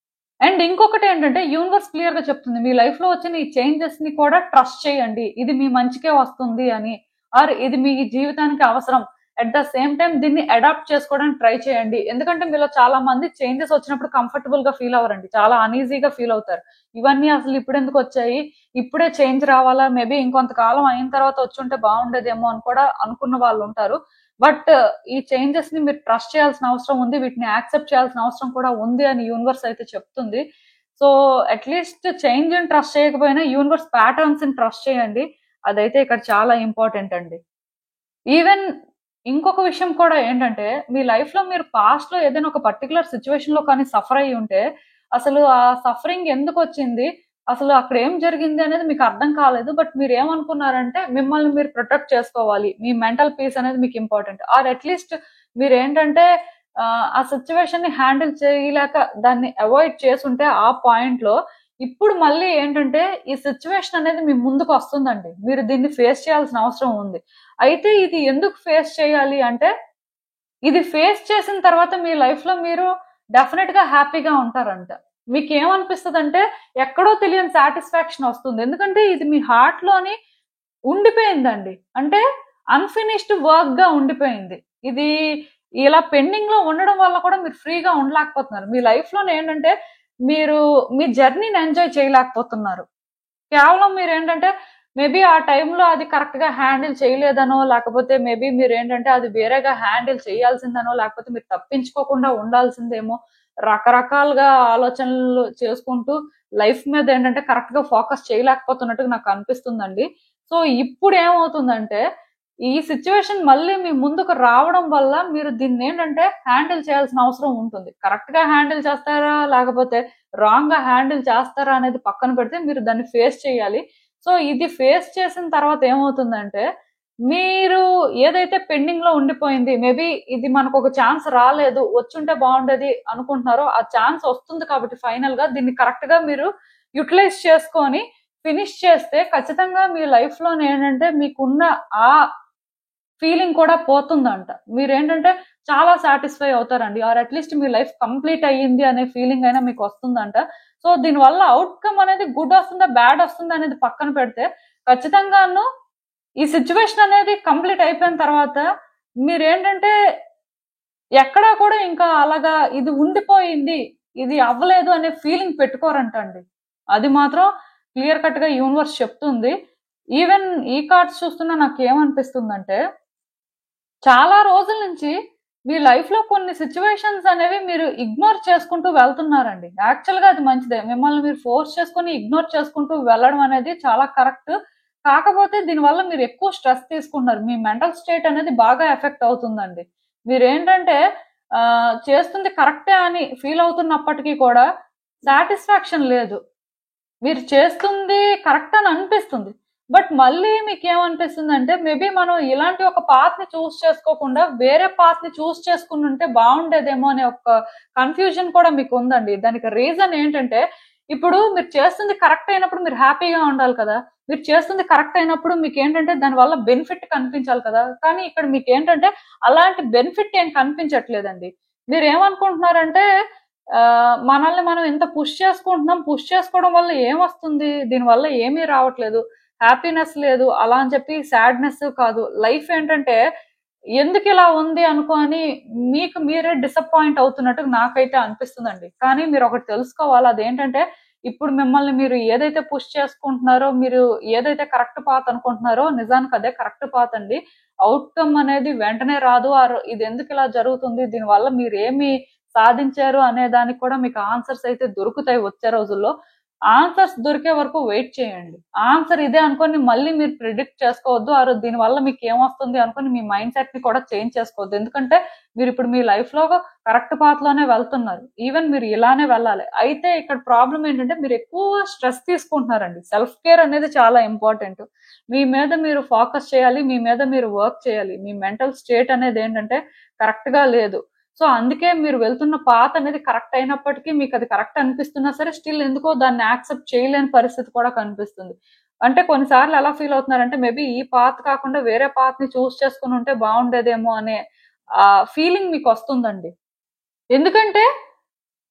అండ్ ఇంకొకటి ఏంటంటే యూనివర్స్ క్లియర్ గా చెప్తుంది మీ లైఫ్ లో వచ్చిన ఈ చేంజెస్ ని కూడా ట్రస్ట్ చేయండి, ఇది మీ మంచికే వస్తుంది అని, ఆర్ ఇది మీ జీవితానికి అవసరం. అట్ ద సేమ్ టైం దీన్ని అడాప్ట్ చేసుకోవడానికి ట్రై చేయండి. ఎందుకంటే మీలో చాలా మంది చేంజెస్ వచ్చినప్పుడు కంఫర్టబుల్ గా ఫీల్ అవ్వరండి, చాలా అన్ఈజీగా ఫీల్ అవుతారు. ఇవన్నీ అసలు ఇప్పుడు ఎందుకు వచ్చాయి, ఇప్పుడే చేంజ్ రావాలా, మేబీ ఇంకొంతకాలం అయిన తర్వాత వచ్చుంటే బాగుండేదేమో అని కూడా అనుకున్న వాళ్ళు ఉంటారు. బట్ ఈ చేంజెస్ ని మీరు ట్రస్ట్ చేయాల్సిన అవసరం ఉంది, వీటిని యాక్సెప్ట్ చేయాల్సిన అవసరం కూడా ఉంది అని యూనివర్స్ అయితే చెప్తుంది. సో అట్లీస్ట్ చేంజ్ ని ట్రస్ట్ చేయకపోయినా యూనివర్స్ ప్యాటర్న్స్ ని ట్రస్ట్ చేయండి. అదైతే ఇక్కడ చాలా ఇంపార్టెంట్ అండి. ఈవెన్ ఇంకొక విషయం కూడా ఏంటంటే మీ లైఫ్ లో మీరు పాస్ట్ లో ఏదైనా ఒక పర్టికులర్ సిచ్యువేషన్ లో కానీ సఫర్ అయ్యి ఉంటే అసలు ఆ సఫరింగ్ ఎందుకు వచ్చింది, అసలు అక్కడ ఏం జరిగింది అనేది మీకు అర్థం కాలేదు. బట్ మీరు ఏమనుకున్నారంటే మిమ్మల్ని మీరు ప్రొటెక్ట్ చేసుకోవాలి, మీ మెంటల్ పీస్ అనేది మీకు ఇంపార్టెంట్. ఆర్ అట్లీస్ట్ మీరు ఏంటంటే ఆ సిచ్యువేషన్ ని హ్యాండిల్ చేయలేక దాన్ని అవాయిడ్ చేసుంటే ఆ పాయింట్ లో ఇప్పుడు మళ్ళీ ఏంటంటే ఈ సిచ్యువేషన్ అనేది మీ ముందుకు వస్తుందండి, మీరు దీన్ని ఫేస్ చేయాల్సిన అవసరం ఉంది. అయితే ఇది ఎందుకు ఫేస్ చేయాలి అంటే ఇది ఫేస్ చేసిన తర్వాత మీ లైఫ్ లో మీరు డెఫినెట్ గా హ్యాపీగా ఉంటారంట. మీకు ఏమనిపిస్తుంది అంటే ఎక్కడో తెలియని సాటిస్ఫాక్షన్ వస్తుంది. ఎందుకంటే ఇది మీ హార్ట్ లోని ఉండిపోయిందండి. అంటే అన్‌ఫినిష్డ్ వర్క్‌గా ఉండిపోయింది. ఇది ఇలా పెండింగ్‌లో ఉండడం వల్ల కూడా మీరు ఫ్రీగా ఉండలేకపోతున్నారు. మీ లైఫ్‌లోనేంటంటే మీరు మీ జర్నీని ఎంజాయ్ చేయలేకపోతున్నారు. కేవలం మీరేంటంటే మేబీ ఆ టైంలో అది కరెక్ట్‌గా హ్యాండిల్ చేయలేదనో, లేకపోతే మేబీ మీరేంటంటే అది వేరేగా హ్యాండిల్ చేయాల్సిందనో, లేకపోతే మీరు తప్పించుకోకుండా ఉండాల్సిందేమో, రకరకాలుగా ఆలోచనలు చేసుకుంటూ లైఫ్ మీద ఏంటంటే కరెక్ట్‌గా ఫోకస్ చేయలేకపోతున్నట్టుగా నాకు అనిపిస్తుందండి. సో, ఇప్పుడేమవుతుందంటే ఈ సిచ్యువేషన్ మళ్ళీ మీ ముందుకు రావడం వల్ల మీరు దీన్ని ఏంటంటే హ్యాండిల్ చేయాల్సిన అవసరం ఉంటుంది. కరెక్ట్ గా హ్యాండిల్ చేస్తారా లేకపోతే రాంగ్ గా హ్యాండిల్ చేస్తారా అనేది పక్కన పెడితే మీరు దాన్ని ఫేస్ చేయాలి. సో ఇది ఫేస్ చేసిన తర్వాత ఏమవుతుందంటే మీరు ఏదైతే పెండింగ్ లో ఉండిపోయింది, మేబీ ఇది మనకు ఒక ఛాన్స్ రాలేదు, వచ్చుంటే బాగుండేది అనుకుంటున్నారో ఆ ఛాన్స్ వస్తుంది కాబట్టి ఫైనల్ గా దీన్ని కరెక్ట్ గా మీరు యూటిలైజ్ చేసుకొని ఫినిష్ చేస్తే ఖచ్చితంగా మీ లైఫ్ లో ఏంటంటే మీకున్న ఆ ఫీలింగ్ కూడా పోతుందంట. మీరేంటంటే చాలా సాటిస్ఫై అవుతారండి, ఆర్ అట్లీస్ట్ మీ లైఫ్ కంప్లీట్ అయ్యింది అనే ఫీలింగ్ అయినా మీకు వస్తుందంట. సో దీనివల్ల అవుట్కమ్ అనేది గుడ్ వస్తుందా బ్యాడ్ వస్తుందా అనేది పక్కన పెడితే ఖచ్చితంగాను ఈ సిచ్యువేషన్ అనేది కంప్లీట్ అయిపోయిన తర్వాత మీరేంటంటే ఎక్కడా కూడా ఇంకా అలాగా ఇది ఉండిపోయింది, ఇది అవ్వలేదు అనే ఫీలింగ్ పెట్టుకోరంటండి. అది మాత్రం క్లియర్ కట్ గా యూనివర్స్ చెప్తుంది. ఈవెన్ ఈ కార్డ్స్ చూస్తున్నా నాకు ఏమనిపిస్తుందంటే చాలా రోజుల నుంచి మీ లైఫ్ లో కొన్ని సిచ్యువేషన్స్ అనేవి మీరు ఇగ్నోర్ చేసుకుంటూ వెళ్తున్నారండి. యాక్చువల్ గా అది మంచిదే, మిమ్మల్ని మీరు ఫోర్స్ చేసుకుని ఇగ్నోర్ చేసుకుంటూ వెళ్ళడం అనేది చాలా కరెక్ట్. కాకపోతే దీనివల్ల మీరు ఎక్కువ స్ట్రెస్ తీసుకుంటున్నారు, మీ మెంటల్ స్టేట్ అనేది బాగా ఎఫెక్ట్ అవుతుందండి. మీరేంటంటే చేస్తుంది కరెక్టే అని ఫీల్ అవుతున్నప్పటికీ కూడా సాటిస్ఫాక్షన్ లేదు. మీరు చేస్తుంది కరెక్ట్ అని అనిపిస్తుంది, బట్ మళ్ళీ మీకు ఏమనిపిస్తుంది అంటే మేబీ మనం ఇలాంటి ఒక పాత్ ని చూస్ చేసుకోకుండా వేరే పాత్ ని చూస్ చేసుకుని ఉంటే బాగుండేదేమో అనే ఒక కన్ఫ్యూజన్ కూడా మీకు ఉందండి. దానికి రీజన్ ఏంటంటే ఇప్పుడు మీరు చేస్తుంది కరెక్ట్ అయినప్పుడు మీరు హ్యాపీగా ఉండాలి కదా, మీరు చేస్తుంది కరెక్ట్ అయినప్పుడు మీకు ఏంటంటే దానివల్ల బెనిఫిట్ కనిపించాలి కదా. కానీ ఇక్కడ మీకు ఏంటంటే అలాంటి బెనిఫిట్ ఏం కనిపించట్లేదండి. మీరు ఏమనుకుంటున్నారంటే మనల్ని మనం ఇంత పుష్ చేసుకుంటున్నాం, పుష్ చేసుకోవడం వల్ల ఏమొస్తుంది, దీనివల్ల ఏమీ రావట్లేదు, హ్యాపీనెస్ లేదు అలా అని చెప్పి సాడ్నెస్ కాదు. లైఫ్ ఏంటంటే ఎందుకు ఇలా ఉంది అనుకోని మీకు మీరే డిసప్పాయింట్ అవుతున్నట్టు నాకైతే అనిపిస్తుందండి. కానీ మీరు ఒకటి తెలుసుకోవాలి, అదేంటంటే ఇప్పుడు మిమ్మల్ని మీరు ఏదైతే పుష్ చేసుకుంటున్నారో, మీరు ఏదైతే కరెక్ట్ పాత్ అనుకుంటున్నారో నిజానికి అదే కరెక్ట్ పాత్ అండి. అవుట్కమ్ అనేది వెంటనే రాదు, ఇది ఎందుకు ఇలా జరుగుతుంది, దీనివల్ల మీరు ఏమి సాధించారు అనే దానికి కూడా మీకు ఆన్సర్స్ అయితే దొరుకుతాయి వచ్చే రోజుల్లో. ఆన్సర్స్ దొరికే వరకు వెయిట్ చేయండి. ఆన్సర్ ఇదే అనుకొని మళ్ళీ మీరు ప్రిడిక్ట్ చేసుకోవద్దు, ఆ రోజు దీనివల్ల మీకు ఏమొస్తుంది అనుకుని మీ మైండ్ సెట్ ని కూడా చేంజ్ చేసుకోవద్దు. ఎందుకంటే మీరు ఇప్పుడు మీ లైఫ్ లో కరెక్ట్ పాత్ లోనే వెళ్తున్నారు, ఈవెన్ మీరు ఇలానే వెళ్ళాలి. అయితే ఇక్కడ ప్రాబ్లం ఏంటంటే మీరు ఎక్కువ స్ట్రెస్ తీసుకుంటున్నారండి. సెల్ఫ్ కేర్ అనేది చాలా ఇంపార్టెంట్. మీ మీద మీరు ఫోకస్ చేయాలి, మీ మీద మీరు వర్క్ చేయాలి. మీ మెంటల్ స్టేట్ అనేది ఏంటంటే కరెక్ట్ గా లేదు. సో అందుకే మీరు వెళ్తున్న పాత్ అనేది కరెక్ట్ అయినప్పటికీ మీకు అది కరెక్ట్ అనిపిస్తున్నా సరే స్టిల్ ఎందుకో దాన్ని యాక్సెప్ట్ చేయలేని పరిస్థితి కూడా కనిపిస్తుంది. అంటే కొన్నిసార్లు ఎలా ఫీల్ అవుతున్నారంటే మేబీ ఈ పాత్ కాకుండా వేరే పాత్ ని చూస్ చేసుకుని ఉంటే బాగుండేదేమో అనే ఫీలింగ్ మీకు వస్తుందండి. ఎందుకంటే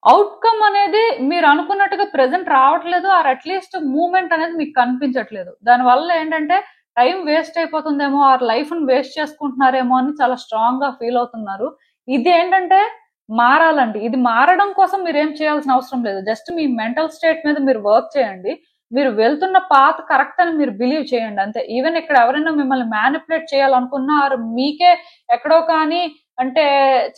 అవుట్కమ్ అనేది మీరు అనుకున్నట్టుగా ప్రెసెంట్ రావట్లేదు, ఆర్ అట్లీస్ట్ మూమెంట్ అనేది మీకు కనిపించట్లేదు. దానివల్ల ఏంటంటే టైం వేస్ట్ అయిపోతుందేమో, ఆర్ లైఫ్ ని వేస్ట్ చేసుకుంటున్నారేమో అని చాలా స్ట్రాంగ్ గా ఫీల్ అవుతున్నారు. ఇది ఏంటంటే మారాలండి. ఇది మారడం కోసం మీరు ఏం చేయాల్సిన అవసరం లేదు, జస్ట్ మీ మెంటల్ స్టేట్ మీద మీరు వర్క్ చేయండి. మీరు వెళ్తున్న పాత్ కరెక్ట్ అని మీరు బిలీవ్ చేయండి అంతే. ఈవెన్ ఇక్కడ ఎవరైనా మిమ్మల్ని మ్యానిపులేట్ చేయాలనుకున్నా, ఆర్ మీకే ఎక్కడో కానీ అంటే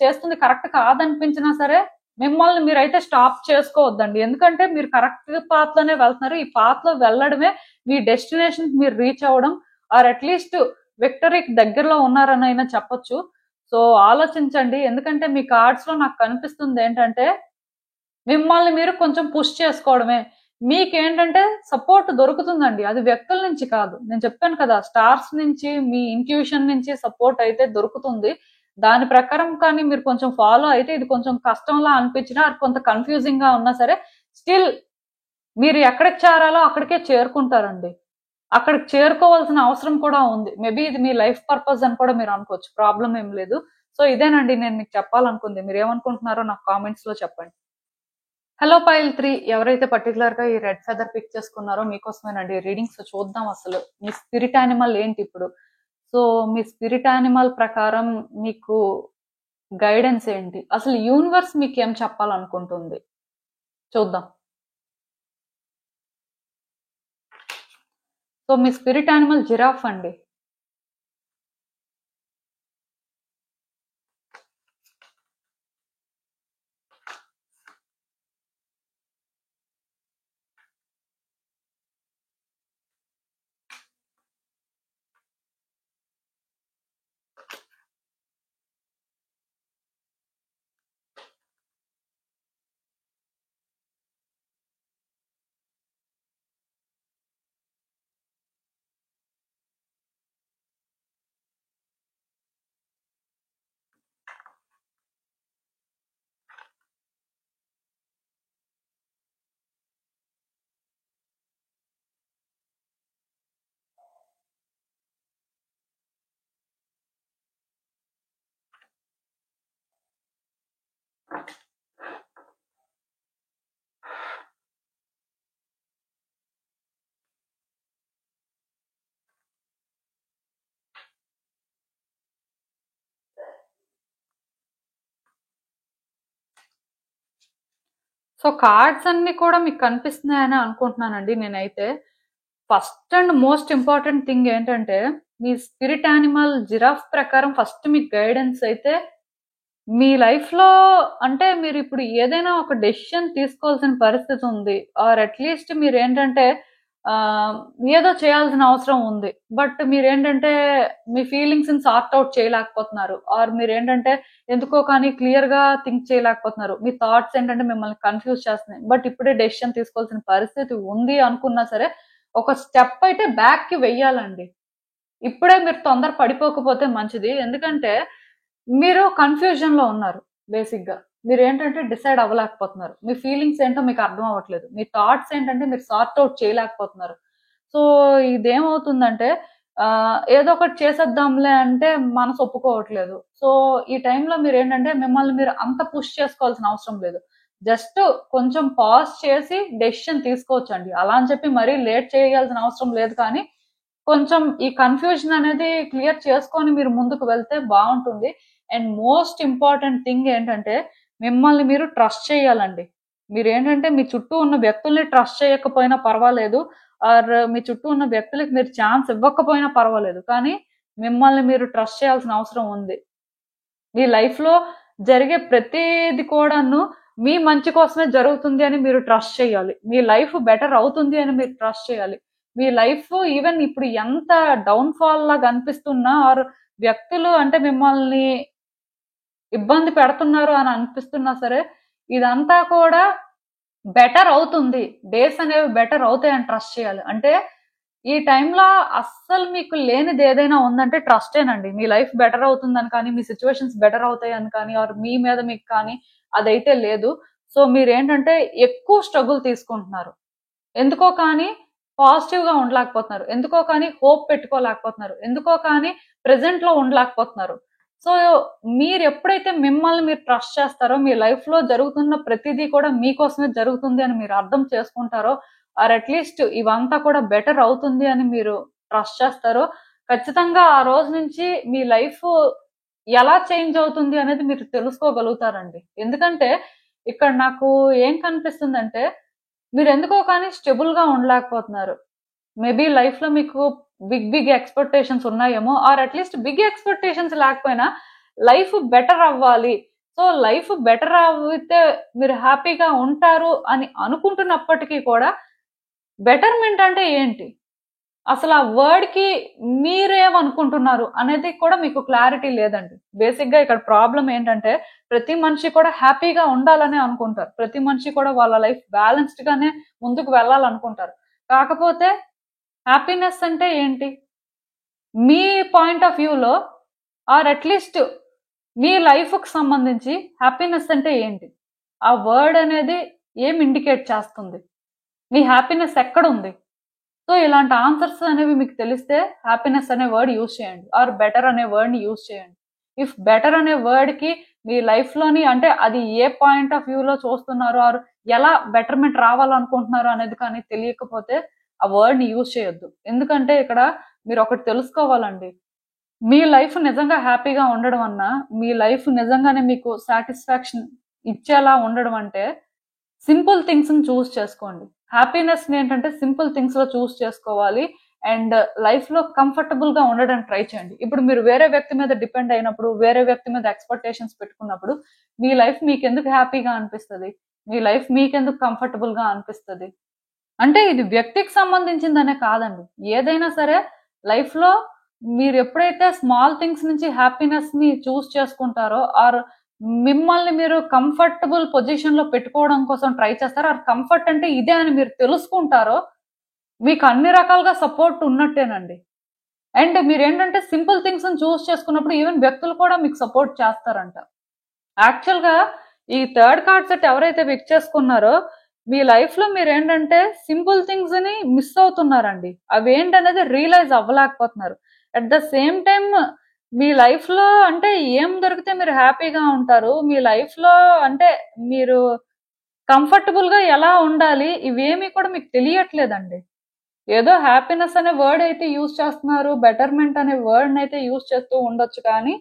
చేస్తుంది కరెక్ట్ కాదనిపించినా సరే మిమ్మల్ని మీరైతే స్టాప్ చేసుకోవద్దండి. ఎందుకంటే మీరు కరెక్ట్ పాత్ లోనే వెళ్తున్నారు. ఈ పాత్ లో వెళ్ళడమే మీ డెస్టినేషన్ మీరు రీచ్ అవ్వడం, ఆర్ అట్లీస్ట్ విక్టరీకి దగ్గరలో ఉన్నారని అయినా చెప్పొచ్చు. సో ఆలోచించండి. ఎందుకంటే మీ కార్డ్స్ లో నాకు కనిపిస్తుంది ఏంటంటే మిమ్మల్ని మీరు కొంచెం పుష్ చేసుకోవడమే. మీకేంటంటే సపోర్ట్ దొరుకుతుందండి, అది వ్యక్తుల నుంచి కాదు. నేను చెప్పాను కదా, స్టార్స్ నుంచి మీ ఇంట్యూషన్ నుంచి సపోర్ట్ అయితే దొరుకుతుంది. దాని ప్రకారం కానీ మీరు కొంచెం ఫాలో అయితే ఇది కొంచెం కష్టంలా అనిపించినా, అది కొంత కన్ఫ్యూజింగ్ గా ఉన్నా సరే స్టిల్ మీరు ఎక్కడికి చేరాలో అక్కడికే చేరుకుంటారండి. అక్కడికి చేరుకోవాల్సిన అవసరం కూడా ఉంది. మేబీ ఇది మీ లైఫ్ పర్పస్ అని కూడా మీరు అనుకోవచ్చు, ప్రాబ్లం ఏం లేదు. సో ఇదేనండి నేను మీకు చెప్పాలనుకుంది. మీరు ఏమనుకుంటున్నారో నాకు కామెంట్స్ లో చెప్పండి. హలో పైల్ 3, ఎవరైతే పర్టికులర్ గా ఈ రెడ్ ఫెదర్ పిక్ చేసుకున్నారో మీకోసమేనండి రీడింగ్స్. చూద్దాం అసలు మీ స్పిరిట్ యానిమల్ ఏంటి ఇప్పుడు. సో మీ స్పిరిట్ యానిమల్ ప్రకారం మీకు గైడెన్స్ ఏంటి, అసలు యూనివర్స్ మీకు ఏం చెప్పాలనుకుంటుంది చూద్దాం. సో మీ స్పిరిట్ యానిమల్ జిరాఫ్ అండి. సో కార్డ్స్ అన్ని కూడా మీకు కనిపిస్తున్నాయని అనుకుంటున్నానండి నేనైతే. First and most important thing ఏంటంటే, మీ స్పిరిట్ యానిమల్ జిరాఫ్ ప్రకారం ఫస్ట్ మీకు గైడెన్స్ అయితే మీ లైఫ్‌లో అంటే మీరిప్పుడు ఏదైనా ఒక డెసిషన్ తీసుకోవాల్సిన పరిస్థితి ఉంది. ఆర్ అట్‌లీస్ట్ మీరేంటంటే ఆహ్, ఏదో చేయాల్సిన అవసరం ఉంది. బట్ మీరేంటంటే మీ ఫీలింగ్స్‌ని సార్ట్ ఔట్ చేయలేకపోతున్నారు. ఆర్ మీరేంటంటే ఎందుకో కానీ క్లియర్‌గా థింక్ చేయలేకపోతున్నారు. మీ థాట్స్ ఏంటంటే మిమ్మల్ని కన్‌ఫ్యూజ్ చేస్తున్నాయి. బట్ ఇప్పుడే డెసిషన్ తీసుకోవాల్సిన పరిస్థితి ఉంది అనుకున్నా సరే, ఒక స్టెప్ అయితే బ్యాక్‌కి వెయ్యాలండి. ఇప్పుడే మీరు తొందర పడిపోకపోతే మంచిది. ఎందుకంటే, మీరు కన్‌ఫ్యూజన్‌లో ఉన్నారు బేసిక్‌గా. మీరేంటంటే డిసైడ్ అవ్వలేకపోతున్నారు. మీ ఫీలింగ్స్ ఏంటో మీకు అర్థం అవ్వట్లేదు. మీ థాట్స్ ఏంటంటే మీరు సార్ట్ ఔట్ చేయలేకపోతున్నారు. సో, ఇదేమవుతుందంటే ఏదో ఒకటి చేసేద్దాంలే అంటే మనసు ఒప్పుకోవట్లేదు. సో, ఈ టైంలో మీరేంటంటే మిమ్మల్ని మీరు అంత పుష్ చేసుకోవాల్సిన అవసరం లేదు. జస్ట్ కొంచెం పాజ్ చేసి డెసిషన్ తీసుకోవచ్చండి. అలా అని చెప్పి మరీ లేట్ చేయాల్సిన అవసరం లేదు కానీ, కొంచెం ఈ కన్‌ఫ్యూజన్ అనేది క్లియర్ చేసుకొని మీరు ముందుకు వెళ్తే బావుంటుంది. అండ్ మోస్ట్ ఇంపార్టెంట్ థింగ్ ఏంటంటే, మిమ్మల్ని మీరు ట్రస్ట్ చేయాలండి. మీరేంటంటే మీ చుట్టూ ఉన్న వ్యక్తుల్ని ట్రస్ట్ చేయకపోయినా పర్వాలేదు. ఆర్ మీ చుట్టూ ఉన్న వ్యక్తులకి మీరు ఛాన్స్ ఇవ్వకపోయినా పర్వాలేదు. కానీ మిమ్మల్ని మీరు ట్రస్ట్ చేయాల్సిన అవసరం ఉంది. మీ లైఫ్‌లో జరిగే ప్రతీది కూడాను మీ మంచి కోసమే జరుగుతుంది అని మీరు ట్రస్ట్ చేయాలి. మీ లైఫ్ బెటర్ అవుతుంది అని మీరు ట్రస్ట్ చేయాలి. మీ లైఫ్ ఈవెన్ ఇప్పుడు ఎంత డౌన్‌ఫాల్ లాగా అనిపిస్తున్నా ఆర్ వ్యక్తులు అంటే మిమ్మల్ని ఇబ్బంది పెడుతున్నారు అని అనిపిస్తున్నా సరే, ఇదంతా కూడా బెటర్ అవుతుంది. డేస్ అనేవి బెటర్ అవుతాయని ట్రస్ట్ చేయాలి. అంటే ఈ టైంలో అస్సలు మీకు లేనిదేదైనా ఉందంటే ట్రస్టేనండి. మీ లైఫ్ బెటర్ అవుతుందని కానీ, మీ సిట్యుయేషన్స్ బెటర్ అవుతాయని కానీ, ఆర్ మీ మీద మీకు కానీ అదైతే లేదు. సో, మీరేంటంటే ఎక్కువ స్ట్రగుల్ తీసుకుంటున్నారు. ఎందుకో కానీ పాజిటివ్‌గా ఉండలేకపోతున్నారు. ఎందుకో కానీ హోప్ పెట్టుకోలేకపోతున్నారు. ఎందుకో కానీ ప్రెజెంట్‌లో ఉండలేకపోతున్నారు. సో, మీరెప్పుడైతే మిమ్మల్ని మీరు ట్రస్ట్ చేస్తారో, మీ లైఫ్‌లో జరుగుతున్న ప్రతిదీ కూడా మీకోసమే జరుగుతుంది అని మీరు అర్థం చేసుకుంటారో, ఆర్ అట్‌లీస్ట్ ఇవంతా కూడా బెటర్ అవుతుంది అని మీరు ట్రస్ట్ చేస్తారో, ఖచ్చితంగా ఆ రోజు నుంచి మీ లైఫ్ ఎలా చేంజ్ అవుతుంది అనేది మీరు తెలుసుకోగలుగుతారండి. ఎందుకంటే, ఇక్కడ నాకు ఏం కనిపిస్తుందంటే మీరెందుకో కానీ స్టెబుల్‌గా ఉండలేకపోతున్నారు. మేబీ లైఫ్‌లో మీకు బిగ్ ఎక్స్‌పెక్టేషన్స్ ఉన్నాయేమో ఆర్ అట్‌లీస్ట్ బిగ్ ఎక్స్‌పెక్టేషన్స్ లేకపోయినా లైఫ్ బెటర్ అవ్వాలి. సో, లైఫ్ బెటర్ అవ్వితే మీరు హ్యాపీగా ఉంటారు అని అనుకుంటున్నప్పటికీ కూడా బెటర్‌మెంట్ అంటే ఏంటి? అసలు ఆ వర్డ్‌కి మీరేమనుకుంటున్నారు అనేది కూడా మీకు క్లారిటీ లేదండి. బేసిక్‌గా ఇక్కడ ప్రాబ్లమ్ ఏంటంటే ప్రతి మనిషి కూడా హ్యాపీగా ఉండాలనే అనుకుంటారు. ప్రతి మనిషి కూడా వాళ్ళ లైఫ్ బ్యాలెన్స్‌డ్‌గానే ముందుకు వెళ్ళాలనుకుంటారు. కాకపోతే హ్యాపీనెస్ అంటే ఏంటి? మీ పాయింట్ ఆఫ్ వ్యూలో ఆర్ అట్‌లీస్ట్ మీ లైఫ్‌కి సంబంధించి హ్యాపీనెస్ అంటే ఏంటి? ఆ వర్డ్ అనేది ఏం ఇండికేట్ చేస్తుంది? మీ హ్యాపీనెస్ ఎక్కడుంది? సో, ఇలాంటి ఆన్సర్స్ అనేవి మీకు తెలిస్తే హ్యాపీనెస్ అనే వర్డ్ యూజ్ చేయండి. ఆర్ బెటర్ అనే వర్డ్‌ని యూజ్ చేయండి. ఇఫ్ బెటర్ అనే వర్డ్‌కి మీ లైఫ్‌లోని అంటే అది ఏ పాయింట్ ఆఫ్ వ్యూలో చూస్తున్నారు ఆర్ ఎలా బెటర్‌మెంట్ రావాలనుకుంటున్నారు అనేది కానీ తెలియకపోతే ఆ వర్డ్‌ని యూజ్ చేయొద్దు. ఎందుకంటే ఇక్కడ మీరొకటి తెలుసుకోవాలండి. మీ లైఫ్ నిజంగా హ్యాపీగా ఉండడం అన్నా, మీ లైఫ్ నిజంగానే మీకు సాటిస్ఫాక్షన్ ఇచ్చేలా ఉండడం అంటే సింపుల్ థింగ్స్‌ని చూజ్ చేసుకోండి. హ్యాపీనెస్‌ని ఏంటంటే సింపుల్ థింగ్స్‌లో చూజ్ చేసుకోవాలి. అండ్ లైఫ్‌లో కంఫర్టబుల్‌గా ఉండడానికి ట్రై చేయండి. ఇప్పుడు మీరు వేరే వ్యక్తి మీద డిపెండ్ అయినప్పుడు, వేరే వ్యక్తి మీద ఎక్స్‌పెక్టేషన్స్ పెట్టుకున్నప్పుడు, మీ లైఫ్ మీకెందుకు హ్యాపీగా అనిపిస్తది? మీ లైఫ్ మీకెందుకు కంఫర్టబుల్‌గా అనిపిస్తది? అంటే ఇది వ్యక్తికి సంబంధించిందనే కాదండి. ఏదైనా సరే లైఫ్‌లో మీరెప్పుడైతే స్మాల్ థింగ్స్ నుంచి హ్యాపీనెస్‌ని చూజ్ చేసుకుంటారో ఆర్ మిమ్మల్ని మీరు కంఫర్టబుల్ పొజిషన్‌లో పెట్టుకోవడం కోసం ట్రై చేస్తారో, ఆర్ కంఫర్ట్ అంటే ఇదే అని మీరు తెలుసుకుంటారో, మీకు అన్ని రకాలుగా సపోర్ట్ ఉన్నట్టేనండి. అండ్ మీరేంటంటే సింపుల్ థింగ్స్‌ని చూజ్ చేసుకున్నప్పుడు ఈవెన్ వ్యక్తులు కూడా మీకు సపోర్ట్ చేస్తారంట. యాక్చువల్‌గా ఈ థర్డ్ కార్డ్ సెట్ ఎవరైతే పిక్ చేసుకున్నారో, మీ లైఫ్‌లో మీరేంటంటే సింపుల్ థింగ్స్‌ని మిస్ అవుతున్నారండి. అవేంటనేది రియలైజ్ అవ్వలేకపోతున్నారు. అట్ ద సేమ్ టైమ్ మీ లైఫ్‌లో అంటే ఏం దొరికితే మీరు హ్యాపీగా ఉంటారు. మీ లైఫ్‌లో అంటే మీరు కంఫర్టబుల్‌గా ఎలా ఉండాలి, ఇవేమి కూడా మీకు తెలియట్లేదండి. ఏదో హ్యాపీనెస్ అనే వర్డ్ అయితే యూజ్ చేస్తున్నారు. బెటర్‌మెంట్ అనే వర్డ్‌నయితే యూజ్ చేస్తూ ఉండొచ్చు కానీ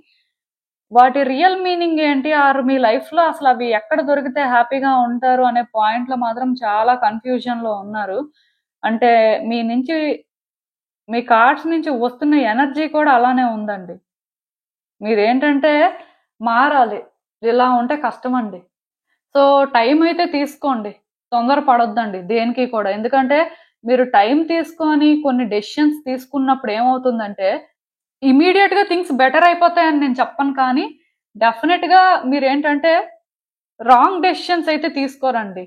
వాటి రియల్ మీనింగ్ ఏంటి? ఆర్ మీ లైఫ్‌లో అసలు అవి ఎక్కడ దొరికితే హ్యాపీగా ఉంటారు అనే పాయింట్‌లో మాత్రం చాలా కన్‌ఫ్యూజన్‌లో ఉన్నారు. అంటే మీ నుంచి మీ కార్డ్స్ నుంచి వస్తున్న ఎనర్జీ కూడా అలానే ఉందండి. మీరేంటంటే మారాలి. ఇలా ఉంటే కష్టమండి. సో, టైం అయితే తీసుకోండి. తొందర పడొద్దండి దేనికి కూడా. ఎందుకంటే మీరు టైం తీసుకొని కొన్ని డెసిషన్స్ తీసుకున్నప్పుడు ఏమవుతుందంటే ఇమ్మీడియేట్‌గా థింగ్స్ బెటర్ అయిపోతాయని నేను చెప్పను కానీ, డెఫినిట్‌గా మీరేంటంటే రాంగ్ డెసిషన్స్ అయితే తీసుకోరండి.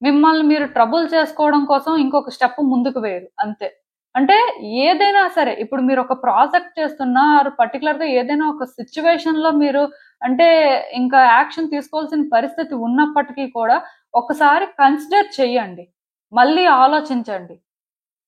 మిమ్మల్ని మీరు ట్రబుల్ చేసుకోవడం కోసం ఇంకొక స్టెప్ ముందుకు వేయరు అంతే. అంటే ఏదైనా సరే ఇప్పుడు మీరొక ప్రాజెక్ట్ చేస్తున్నా ఆర్ పర్టిక్యులర్‌గా ఏదైనా ఒక సిట్యుయేషన్‌లో మీరు అంటే ఇంకా యాక్షన్ తీసుకోవాల్సిన పరిస్థితి ఉన్నప్పటికీ కూడా ఒకసారి కన్సిడర్ చెయ్యండి. మళ్ళీ ఆలోచించండి.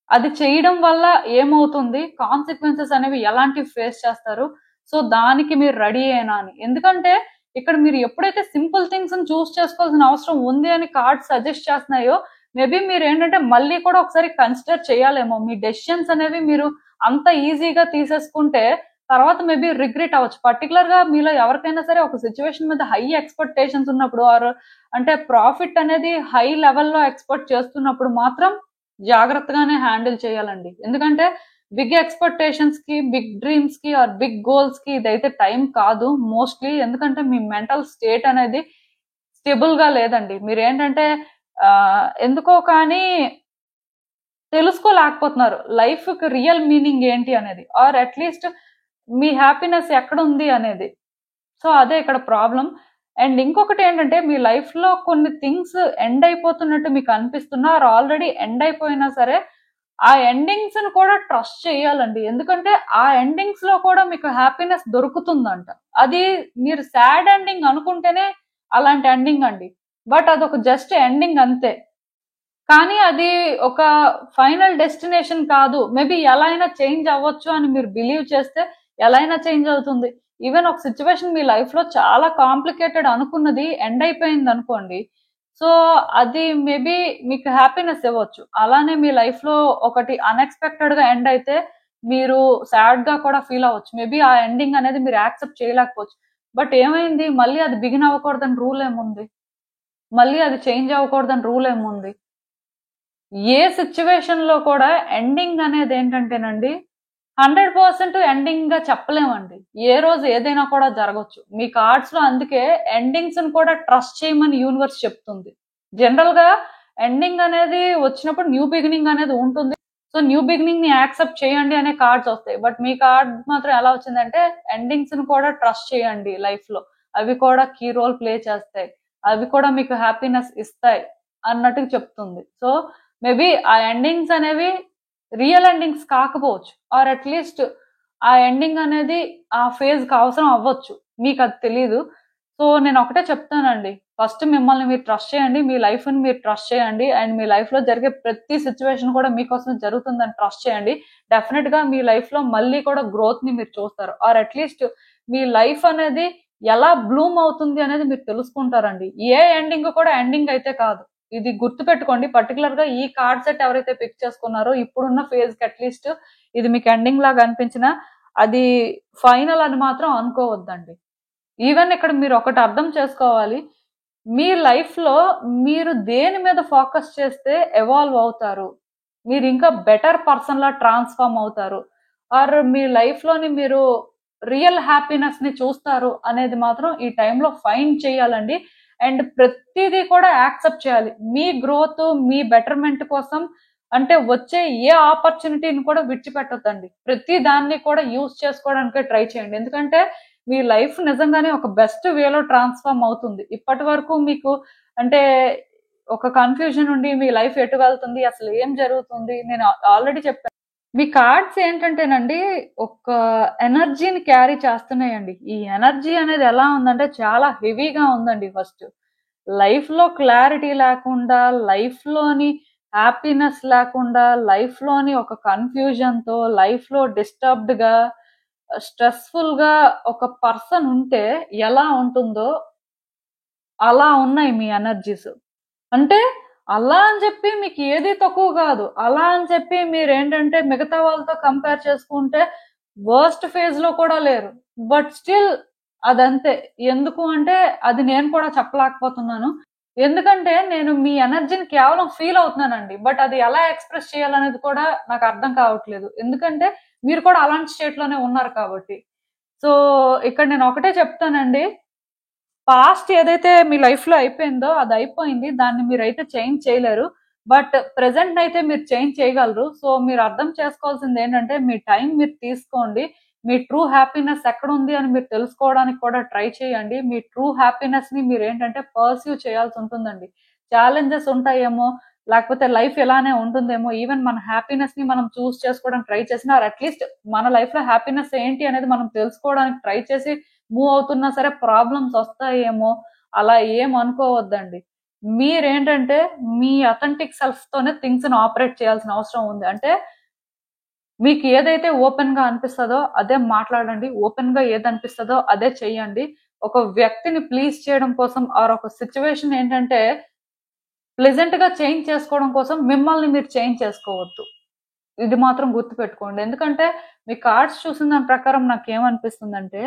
అది చేయడం వల్ల ఏమవుతుంది? కాన్సిక్వెన్సెస్ అనేవి ఎలాంటివి ఫేస్ చేస్తారు? సో, దానికి మీరు రెడీయేనా అని. ఎందుకంటే, ఇక్కడ మీరు ఎప్పుడైతే సింపుల్ థింగ్స్‌ని చేసుకోవాల్సిన అవసరం ఉంది అని కార్డ్స్ సజెస్ట్ చేస్తున్నాయో, మేబీ మీరేంటంటే మళ్ళీ కూడా ఒకసారి కన్సిడర్ చేయాలేమో. మీ డెసిషన్స్ అనేవి మీరు అంత ఈజీగా తీసేసుకుంటే, తర్వాత మేబీ రిగ్రెట్ అవ్వచ్చు. పర్టిక్యులర్‌గా మీలో ఎవరికైనా సరే ఒక సిట్యుయేషన్ మీద హై ఎక్స్‌పెక్టేషన్స్ ఉన్నప్పుడు ఆర్ అంటే ప్రాఫిట్ అనేది హై లెవెల్‌లో ఎక్స్‌పెక్ట్ చేస్తున్నప్పుడు మాత్రం జాగ్రత్తగానే హ్యాండిల్ చేయాలండి. ఎందుకంటే బిగ్ ఎక్స్‌పెక్టేషన్స్‌కి, బిగ్ డ్రీమ్స్‌కి ఆర్ బిగ్ గోల్స్‌కి ఇదైతే టైం కాదు మోస్ట్‌లీ. ఎందుకంటే మీ మెంటల్ స్టేట్ అనేది స్టేబుల్‌గా లేదండి. మీరేంటంటే ఎందుకో కానీ తెలుసుకోలేకపోతున్నారు. లైఫ్‌కి రియల్ మీనింగ్ ఏంటి అనేది. ఆర్ అట్‌లీస్ట్ మీ హ్యాపీనెస్ ఎక్కడుంది అనేది. సో, అదే ఇక్కడ ప్రాబ్లమ్. అండ్ ఇంకొకటేంటంటే మీ లైఫ్‌లో కొన్ని థింగ్స్ ఎండ్ అయిపోతున్నట్టు మీకు అనిపిస్తున్నా ఆర్ ఆల్రెడీ ఎండ్ అయిపోయినా సరే, ఆ ఎండింగ్స్‌ని కూడా ట్రస్ట్ చేయాలండి. ఎందుకంటే ఆ ఎండింగ్స్‌లో కూడా మీకు హ్యాపీనెస్ దొరుకుతుందంట. అది మీరు సాడ్ ఎండింగ్ అనుకుంటేనే అలాంటి ఎండింగ్ అండి. బట్ అదొక జస్ట్ ఎండింగ్ అంతే. కానీ అది ఒక ఫైనల్ డెస్టినేషన్ కాదు. మేబీ ఎలా అయినా చేంజ్ అవ్వచ్చు అని మీరు బిలీవ్ చేస్తే ఎలా అయినా చేంజ్ అవుతుంది. ఈవెన్ ఒక సిట్యుయేషన్ మీ లైఫ్‌లో చాలా కాంప్లికేటెడ్ అనుకున్నది ఎండ్ అయిపోయిందనుకోండి. సో, అది మేబీ మీకు హ్యాపీనెస్ ఇవ్వచ్చు. అలానే మీ లైఫ్‌లో ఒకటి అన్‌ఎక్స్‌పెక్టెడ్‌గా ఎండ్ అయితే మీరు సాడ్‌గా కూడా ఫీల్ అవ్వచ్చు. మేబీ ఆ ఎండింగ్ అనేది మీరు యాక్సెప్ట్ చేయలేకపోవచ్చు. బట్ ఏమైంది మళ్ళీ అది బిగిన్ అవ్వకూడదని రూల్ ఏముంది? మళ్ళీ అది చేంజ్ అవ్వకూడదని రూల్ ఏముంది? ఏ సిట్యుయేషన్‌లో కూడా ఎండింగ్ అనేదేంటంటేనండి 100% ఎండింగ్‌గా చెప్పలేమండి. ఏ రోజు ఏదైనా కూడా జరగొచ్చు. మీ కార్డ్స్‌లో అందుకే ఎండింగ్స్‌ని కూడా ట్రస్ట్ చేయమని యూనివర్స్ చెప్తుంది. జనరల్‌గా ఎండింగ్ అనేది వచ్చినప్పుడు న్యూ బిగినింగ్ అనేది ఉంటుంది. సో, న్యూ బిగినింగ్‌ని యాక్సెప్ట్ చేయండి అనే కార్డ్స్ వస్తాయి. బట్ మీ కార్డ్ మాత్రం ఎలా వచ్చిందంటే ఎండింగ్స్‌ని కూడా ట్రస్ట్ చేయండి లైఫ్‌లో. అవి కూడా కీ రోల్ ప్లే చేస్తాయి. అవి కూడా మీకు హ్యాపీనెస్ ఇస్తాయి అన్నట్టుగా చెప్తుంది. సో, మేబీ ఆ ఎండింగ్స్ అనేవి రియల్ ఎండింగ్స్ కాకపోవచ్చు. ఆర్ అట్‌లీస్ట్ ఆ ఎండింగ్ అనేది ఆ ఫేజ్‌కి అవసరం అవ్వచ్చు. మీకది తెలీదు. సో, నేనొకటే చెప్తానండి. ఫస్ట్ మిమ్మల్ని మీరు ట్రస్ట్ చేయండి. మీ లైఫ్‌ని మీరు ట్రస్ట్ చేయండి. అండ్ మీ లైఫ్‌లో జరిగే ప్రతి సిట్యుయేషన్ కూడా మీకోసమే జరుగుతుందని ట్రస్ట్ చేయండి. డెఫినిట్‌గా మీ లైఫ్‌లో మళ్ళీ కూడా గ్రోత్‌ని మీరు చూస్తారు. ఆర్ అట్‌లీస్ట్ మీ లైఫ్ అనేది ఎలా బ్లూమ్ అవుతుంది అనేది మీరు తెలుసుకుంటారండి. ఏ ఎండింగ్ కూడా ఎండింగ్ అయితే కాదు. ఇది గుర్తుపెట్టుకోండి. పర్టిక్యులర్‌గా ఈ కార్డ్ సెట్ ఎవరైతే పిక్ చేసుకున్నారో ఇప్పుడున్న ఫేజ్‌కి అట్‌లీస్ట్ ఇది మీకు ఎండింగ్ లాగా అనిపించినా అది ఫైనల్ అని మాత్రం అనుకోవద్దండి. ఈవెన్ ఇక్కడ మీరు ఒకటి అర్థం చేసుకోవాలి. మీ లైఫ్‌లో మీరు దేని మీద ఫోకస్ చేస్తే ఎవాల్వ్ అవుతారు. మీరు ఇంకా బెటర్ పర్సన్‌లా ట్రాన్స్‌ఫార్మ్ అవుతారు. ఆర్ మీ లైఫ్‌లోని మీరు రియల్ హ్యాపీనెస్‌ని చూస్తారు అనేది మాత్రం ఈ టైంలో ఫైండ్ చేయాలండి. అండ్ ప్రతీదీ కూడా యాక్సెప్ట్ చేయాలి. మీ గ్రోత్, మీ బెటర్‌మెంట్ కోసం అంటే వచ్చే ఏ ఆపర్చునిటీని కూడా విడిచిపెట్టొద్దండి. ప్రతి దాన్ని కూడా యూజ్ చేసుకోవడానికే ట్రై చేయండి. ఎందుకంటే మీ లైఫ్ నిజంగానే ఒక బెస్ట్ వేలో ట్రాన్స్‌ఫార్మ్ అవుతుంది. ఇప్పటి వరకు మీకు అంటే ఒక కన్‌ఫ్యూజన్ ఉండి మీ లైఫ్ ఎటు వెళ్తుంది? అసలు ఏం జరుగుతుంది? నేను ఆల్రెడీ చెప్పాను. మీ కార్డ్స్ ఏంటంటేనండి ఒక ఎనర్జీని క్యారీ చేస్తున్నాయండి. ఈ ఎనర్జీ అనేది ఎలా ఉందంటే చాలా హెవీగా ఉందండి ఫస్ట్. లైఫ్‌లో క్లారిటీ లేకుండా, లైఫ్‌లోని హ్యాపీనెస్ లేకుండా, లైఫ్‌లోని ఒక కన్‌ఫ్యూజన్‌తో, లైఫ్‌లో డిస్టర్బ్డ్‌గా, స్ట్రెస్‌ఫుల్‌గా ఒక పర్సన్ ఉంటే ఎలా ఉంటుందో అలా ఉన్నాయి మీ ఎనర్జీస్. అంటే అలా అని చెప్పి మీకు ఏది తక్కువ కాదు. అలా అని చెప్పి మీరేంటంటే మిగతా వాళ్ళతో కంపేర్ చేసుకుంటే వర్స్ట్ ఫేజ్‌లో కూడా లేరు. బట్ స్టిల్ అదంతే. ఎందుకు అంటే అది నేను కూడా చెప్పలేకపోతున్నాను. ఎందుకంటే నేను మీ ఎనర్జీని కేవలం ఫీల్ అవుతున్నానండి. బట్ అది ఎలా ఎక్స్‌ప్రెస్ చేయాలనేది కూడా నాకు అర్థం కావట్లేదు. ఎందుకంటే మీరు కూడా అలాంటి స్టేట్‌లోనే ఉన్నారు కాబట్టి. సో, ఇక్కడ నేను ఒకటే చెప్తానండి. పాస్ట్ ఏదైతే మీ లైఫ్‌లో అయిపోయిందో అది అయిపోయింది. దాన్ని మీరైతే చేంజ్ చేయలేరు. బట్ ప్రెజెంట్ అయితే మీరు చేంజ్ చేయగలరు. సో, మీరు అర్థం చేసుకోవాల్సిందేంటంటే మీ టైం మీరు తీసుకోండి. మీ ట్రూ హ్యాపీనెస్ ఎక్కడుంది అని మీరు తెలుసుకోవడానికి కూడా ట్రై చేయండి. మీ ట్రూ హ్యాపీనెస్‌ని మీరేంటంటే పర్స్యూ చేయాల్సుంటుందండి. ఛాలెంజెస్ ఉంటాయేమో, లేకపోతే లైఫ్ ఇలానే ఉంటుందేమో, ఈవెన్ మన హ్యాపీనెస్‌ని మనం చూజ్ చేసుకోవడానికి ట్రై చేసినా ఆర్ అట్‌లీస్ట్ మన లైఫ్‌లో హ్యాపీనెస్ ఏంటి అనేది మనం తెలుసుకోవడానికి ట్రై చేసి మూవ్ అవుతున్నా సరే ప్రాబ్లమ్స్ వస్తాయేమో, అలా ఏం అనుకోవద్దండి. మీరేంటంటే మీ అథెంటిక్ సెల్ఫ్ తోనే థింగ్స్‌ని ఆపరేట్ చేయాల్సిన అవసరం ఉంది. అంటే మీకు ఏదైతే ఓపెన్‌గా అనిపిస్తదో అదే మాట్లాడండి. ఓపెన్‌గా ఏదనిపిస్తదో అదే చెయ్యండి. ఒక వ్యక్తిని ప్లీజ్ చేయడం కోసం ఆర్ ఒక సిట్యుయేషన్ ఏంటంటే ప్లెజెంట్‌గా చేంజ్ చేసుకోవడం కోసం మిమ్మల్ని మీరు చేంజ్ చేసుకోవద్దు. ఇది మాత్రం గుర్తుపెట్టుకోండి. ఎందుకంటే మీ కార్డ్స్ చూసిన దాని ప్రకారం నాకేమనిపిస్తుందంటే,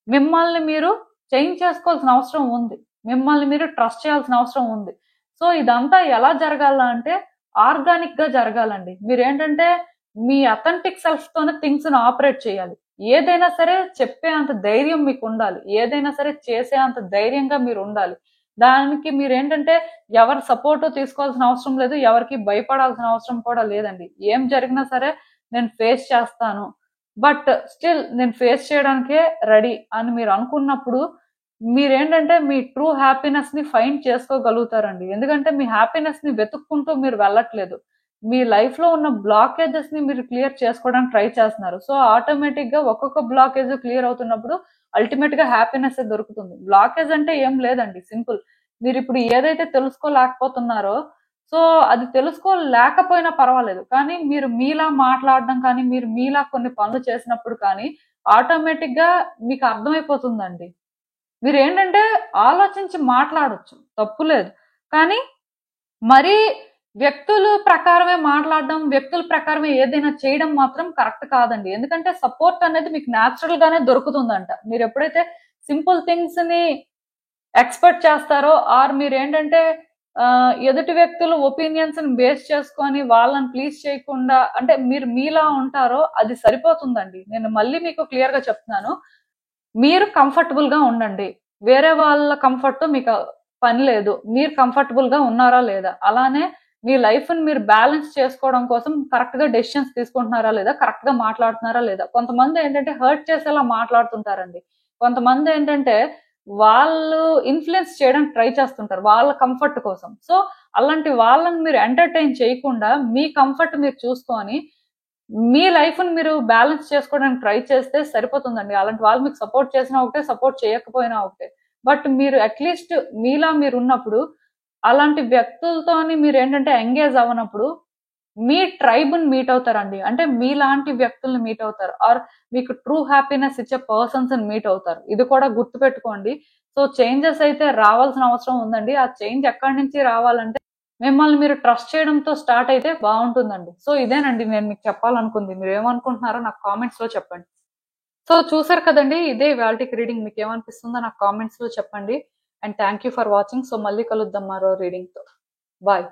మిమ్మల్ని మీరు చేంజ్ చేసుకోవాల్సిన అవసరం ఉంది. మిమ్మల్ని మీరు ట్రస్ట్ చేయాల్సిన అవసరం ఉంది. సో, ఇదంతా ఎలా జరగాలంటే ఆర్గానిక్‌గా జరగాలండి. మీరేంటంటే మీ అథెంటిక్ సెల్ఫ్‌తోనే థింగ్స్‌ని ఆపరేట్ చేయాలి. ఏదైనా సరే చెప్పే అంత ధైర్యం మీకుండాలి. ఏదైనా సరే చేసే అంత ధైర్యంగా మీరుండాలి. దానికి మీరేంటంటే ఎవరి సపోర్టు తీసుకోవాల్సిన అవసరం లేదు. ఎవరికీ భయపడాల్సిన అవసరం కూడా లేదండి. ఏం జరిగినా సరే నేను ఫేస్ చేస్తాను. బట్ స్టిల్ నేను ఫేస్ చేయడానికే రెడీ అని మీరనుకున్నప్పుడు, మీరేంటంటే మీ ట్రూ హ్యాపీనెస్‌ని ఫైండ్ చేసుకోగలుగుతారండి. ఎందుకంటే మీ హ్యాపీనెస్‌ని వెతుక్కుంటూ మీరు వెళ్ళట్లేదు. మీ లైఫ్‌లో ఉన్న బ్లాకేజెస్‌ని మీరు క్లియర్ చేసుకోవడానికి ట్రై చేస్తున్నారు. సో, ఆటోమేటిక్‌గా ఒక్కొక్క బ్లాకేజ్ క్లియర్ అవుతున్నప్పుడు అల్టిమేట్‌గా హ్యాపీనెస్సే దొరుకుతుంది. బ్లాకేజ్ అంటే ఏం లేదండి సింపుల్. మీరిప్పుడు ఏదైతే తెలుసుకోలేకపోతున్నారో, సో, అది తెలుసుకోలేకపోయినా పర్వాలేదు. కానీ మీరు మీలా మాట్లాడడం కానీ, మీరు మీలా కొన్ని పనులు చేసినప్పుడు కానీ, ఆటోమేటిక్‌గా మీకు అర్థమైపోతుందండి. మీరేంటంటే ఆలోచించి మాట్లాడొచ్చు. తప్పు లేదు. కానీ మరీ వ్యక్తులు ప్రకారమే మాట్లాడడం, వ్యక్తుల ప్రకారమే ఏదైనా చేయడం మాత్రం కరెక్ట్ కాదండి. ఎందుకంటే సపోర్ట్ అనేది మీకు నేచురల్ గానే దొరుకుతుందంట. మీరెప్పుడైతే సింపుల్ థింగ్స్‌ని ఎక్స్‌పెక్ట్ చేస్తారో ఆర్ మీరేంటంటే ఎదుటి వ్యక్తుల ఒపీనియన్స్‌ని బేస్ చేసుకొని వాళ్ళని ప్లీజ్ చేయకుండా అంటే మీరు మీలా ఉంటారో అది సరిపోతుందండి. నేను మళ్ళీ మీకు క్లియర్‌గా చెప్తున్నాను. మీరు కంఫర్టబుల్‌గా ఉండండి. వేరే వాళ్ళ కంఫర్ట్‌తో మీకు పని లేదు. మీరు కంఫర్టబుల్‌గా ఉన్నారా లేదా? అలానే మీ లైఫ్‌ని మీరు బ్యాలెన్స్ చేసుకోవడం కోసం కరెక్ట్‌గా డెసిషన్స్ తీసుకుంటున్నారా లేదా? కరెక్ట్‌గా మాట్లాడుతున్నారా లేదా? కొంతమందేంటంటే హర్ట్ చేసేలా మాట్లాడుతుంటారండి. కొంతమందేంటంటే వాళ్ళు ఇన్‌ఫ్లుయెన్స్ చేయడానికి ట్రై చేస్తుంటారు. వాళ్ళ కంఫర్ట్ కోసం. సో, అలాంటి వాళ్ళని మీరు ఎంటర్‌టైన్ చేయకుండా మీ కంఫర్ట్ మీరు చూసుకొని మీ లైఫ్‌ని మీరు బ్యాలెన్స్ చేసుకోవడానికి ట్రై చేస్తే సరిపోతుందండి. అలాంటి వాళ్ళు మీకు సపోర్ట్ చేసినా ఒకటే, సపోర్ట్ చేయకపోయినా ఒకటే. బట్ మీరు అట్‌లీస్ట్ మీలా మీరున్నప్పుడు, అలాంటి వ్యక్తులతోని మీరేంటంటే ఎంగేజ్ అవ్వనప్పుడు, మీ ట్రైబ్‌ని మీట్ అవుతారండి. అంటే మీలాంటి వ్యక్తుల్ని మీట్ అవుతారు. ఆర్ మీకు ట్రూ హ్యాపీనెస్ ఇచ్చే పర్సన్స్‌ని మీట్ అవుతారు. ఇది కూడా గుర్తుపెట్టుకోండి. సో, చేంజెస్ అయితే రావాల్సిన అవసరం ఉందండి. ఆ చేంజ్ ఎక్కడి నుంచి రావాలంటే మిమ్మల్ని మీరు ట్రస్ట్ చేయడంతో స్టార్ట్ అయితే బావుంటుందండి. సో, ఇదేనండి నేను మీకు చెప్పాలనుకుంది. మీరేమనుకుంటున్నారో నాకు కామెంట్స్‌లో చెప్పండి. సో, చూసారు కదండీ! ఇదే ఇవాల్టికి రీడింగ్. మీకేమనిపిస్తుందో నాకు కామెంట్స్‌లో చెప్పండి. And thank you for watching. So, మళ్ళీ కలుద్దాం మరో రీడింగ్‌తో. బాయ్.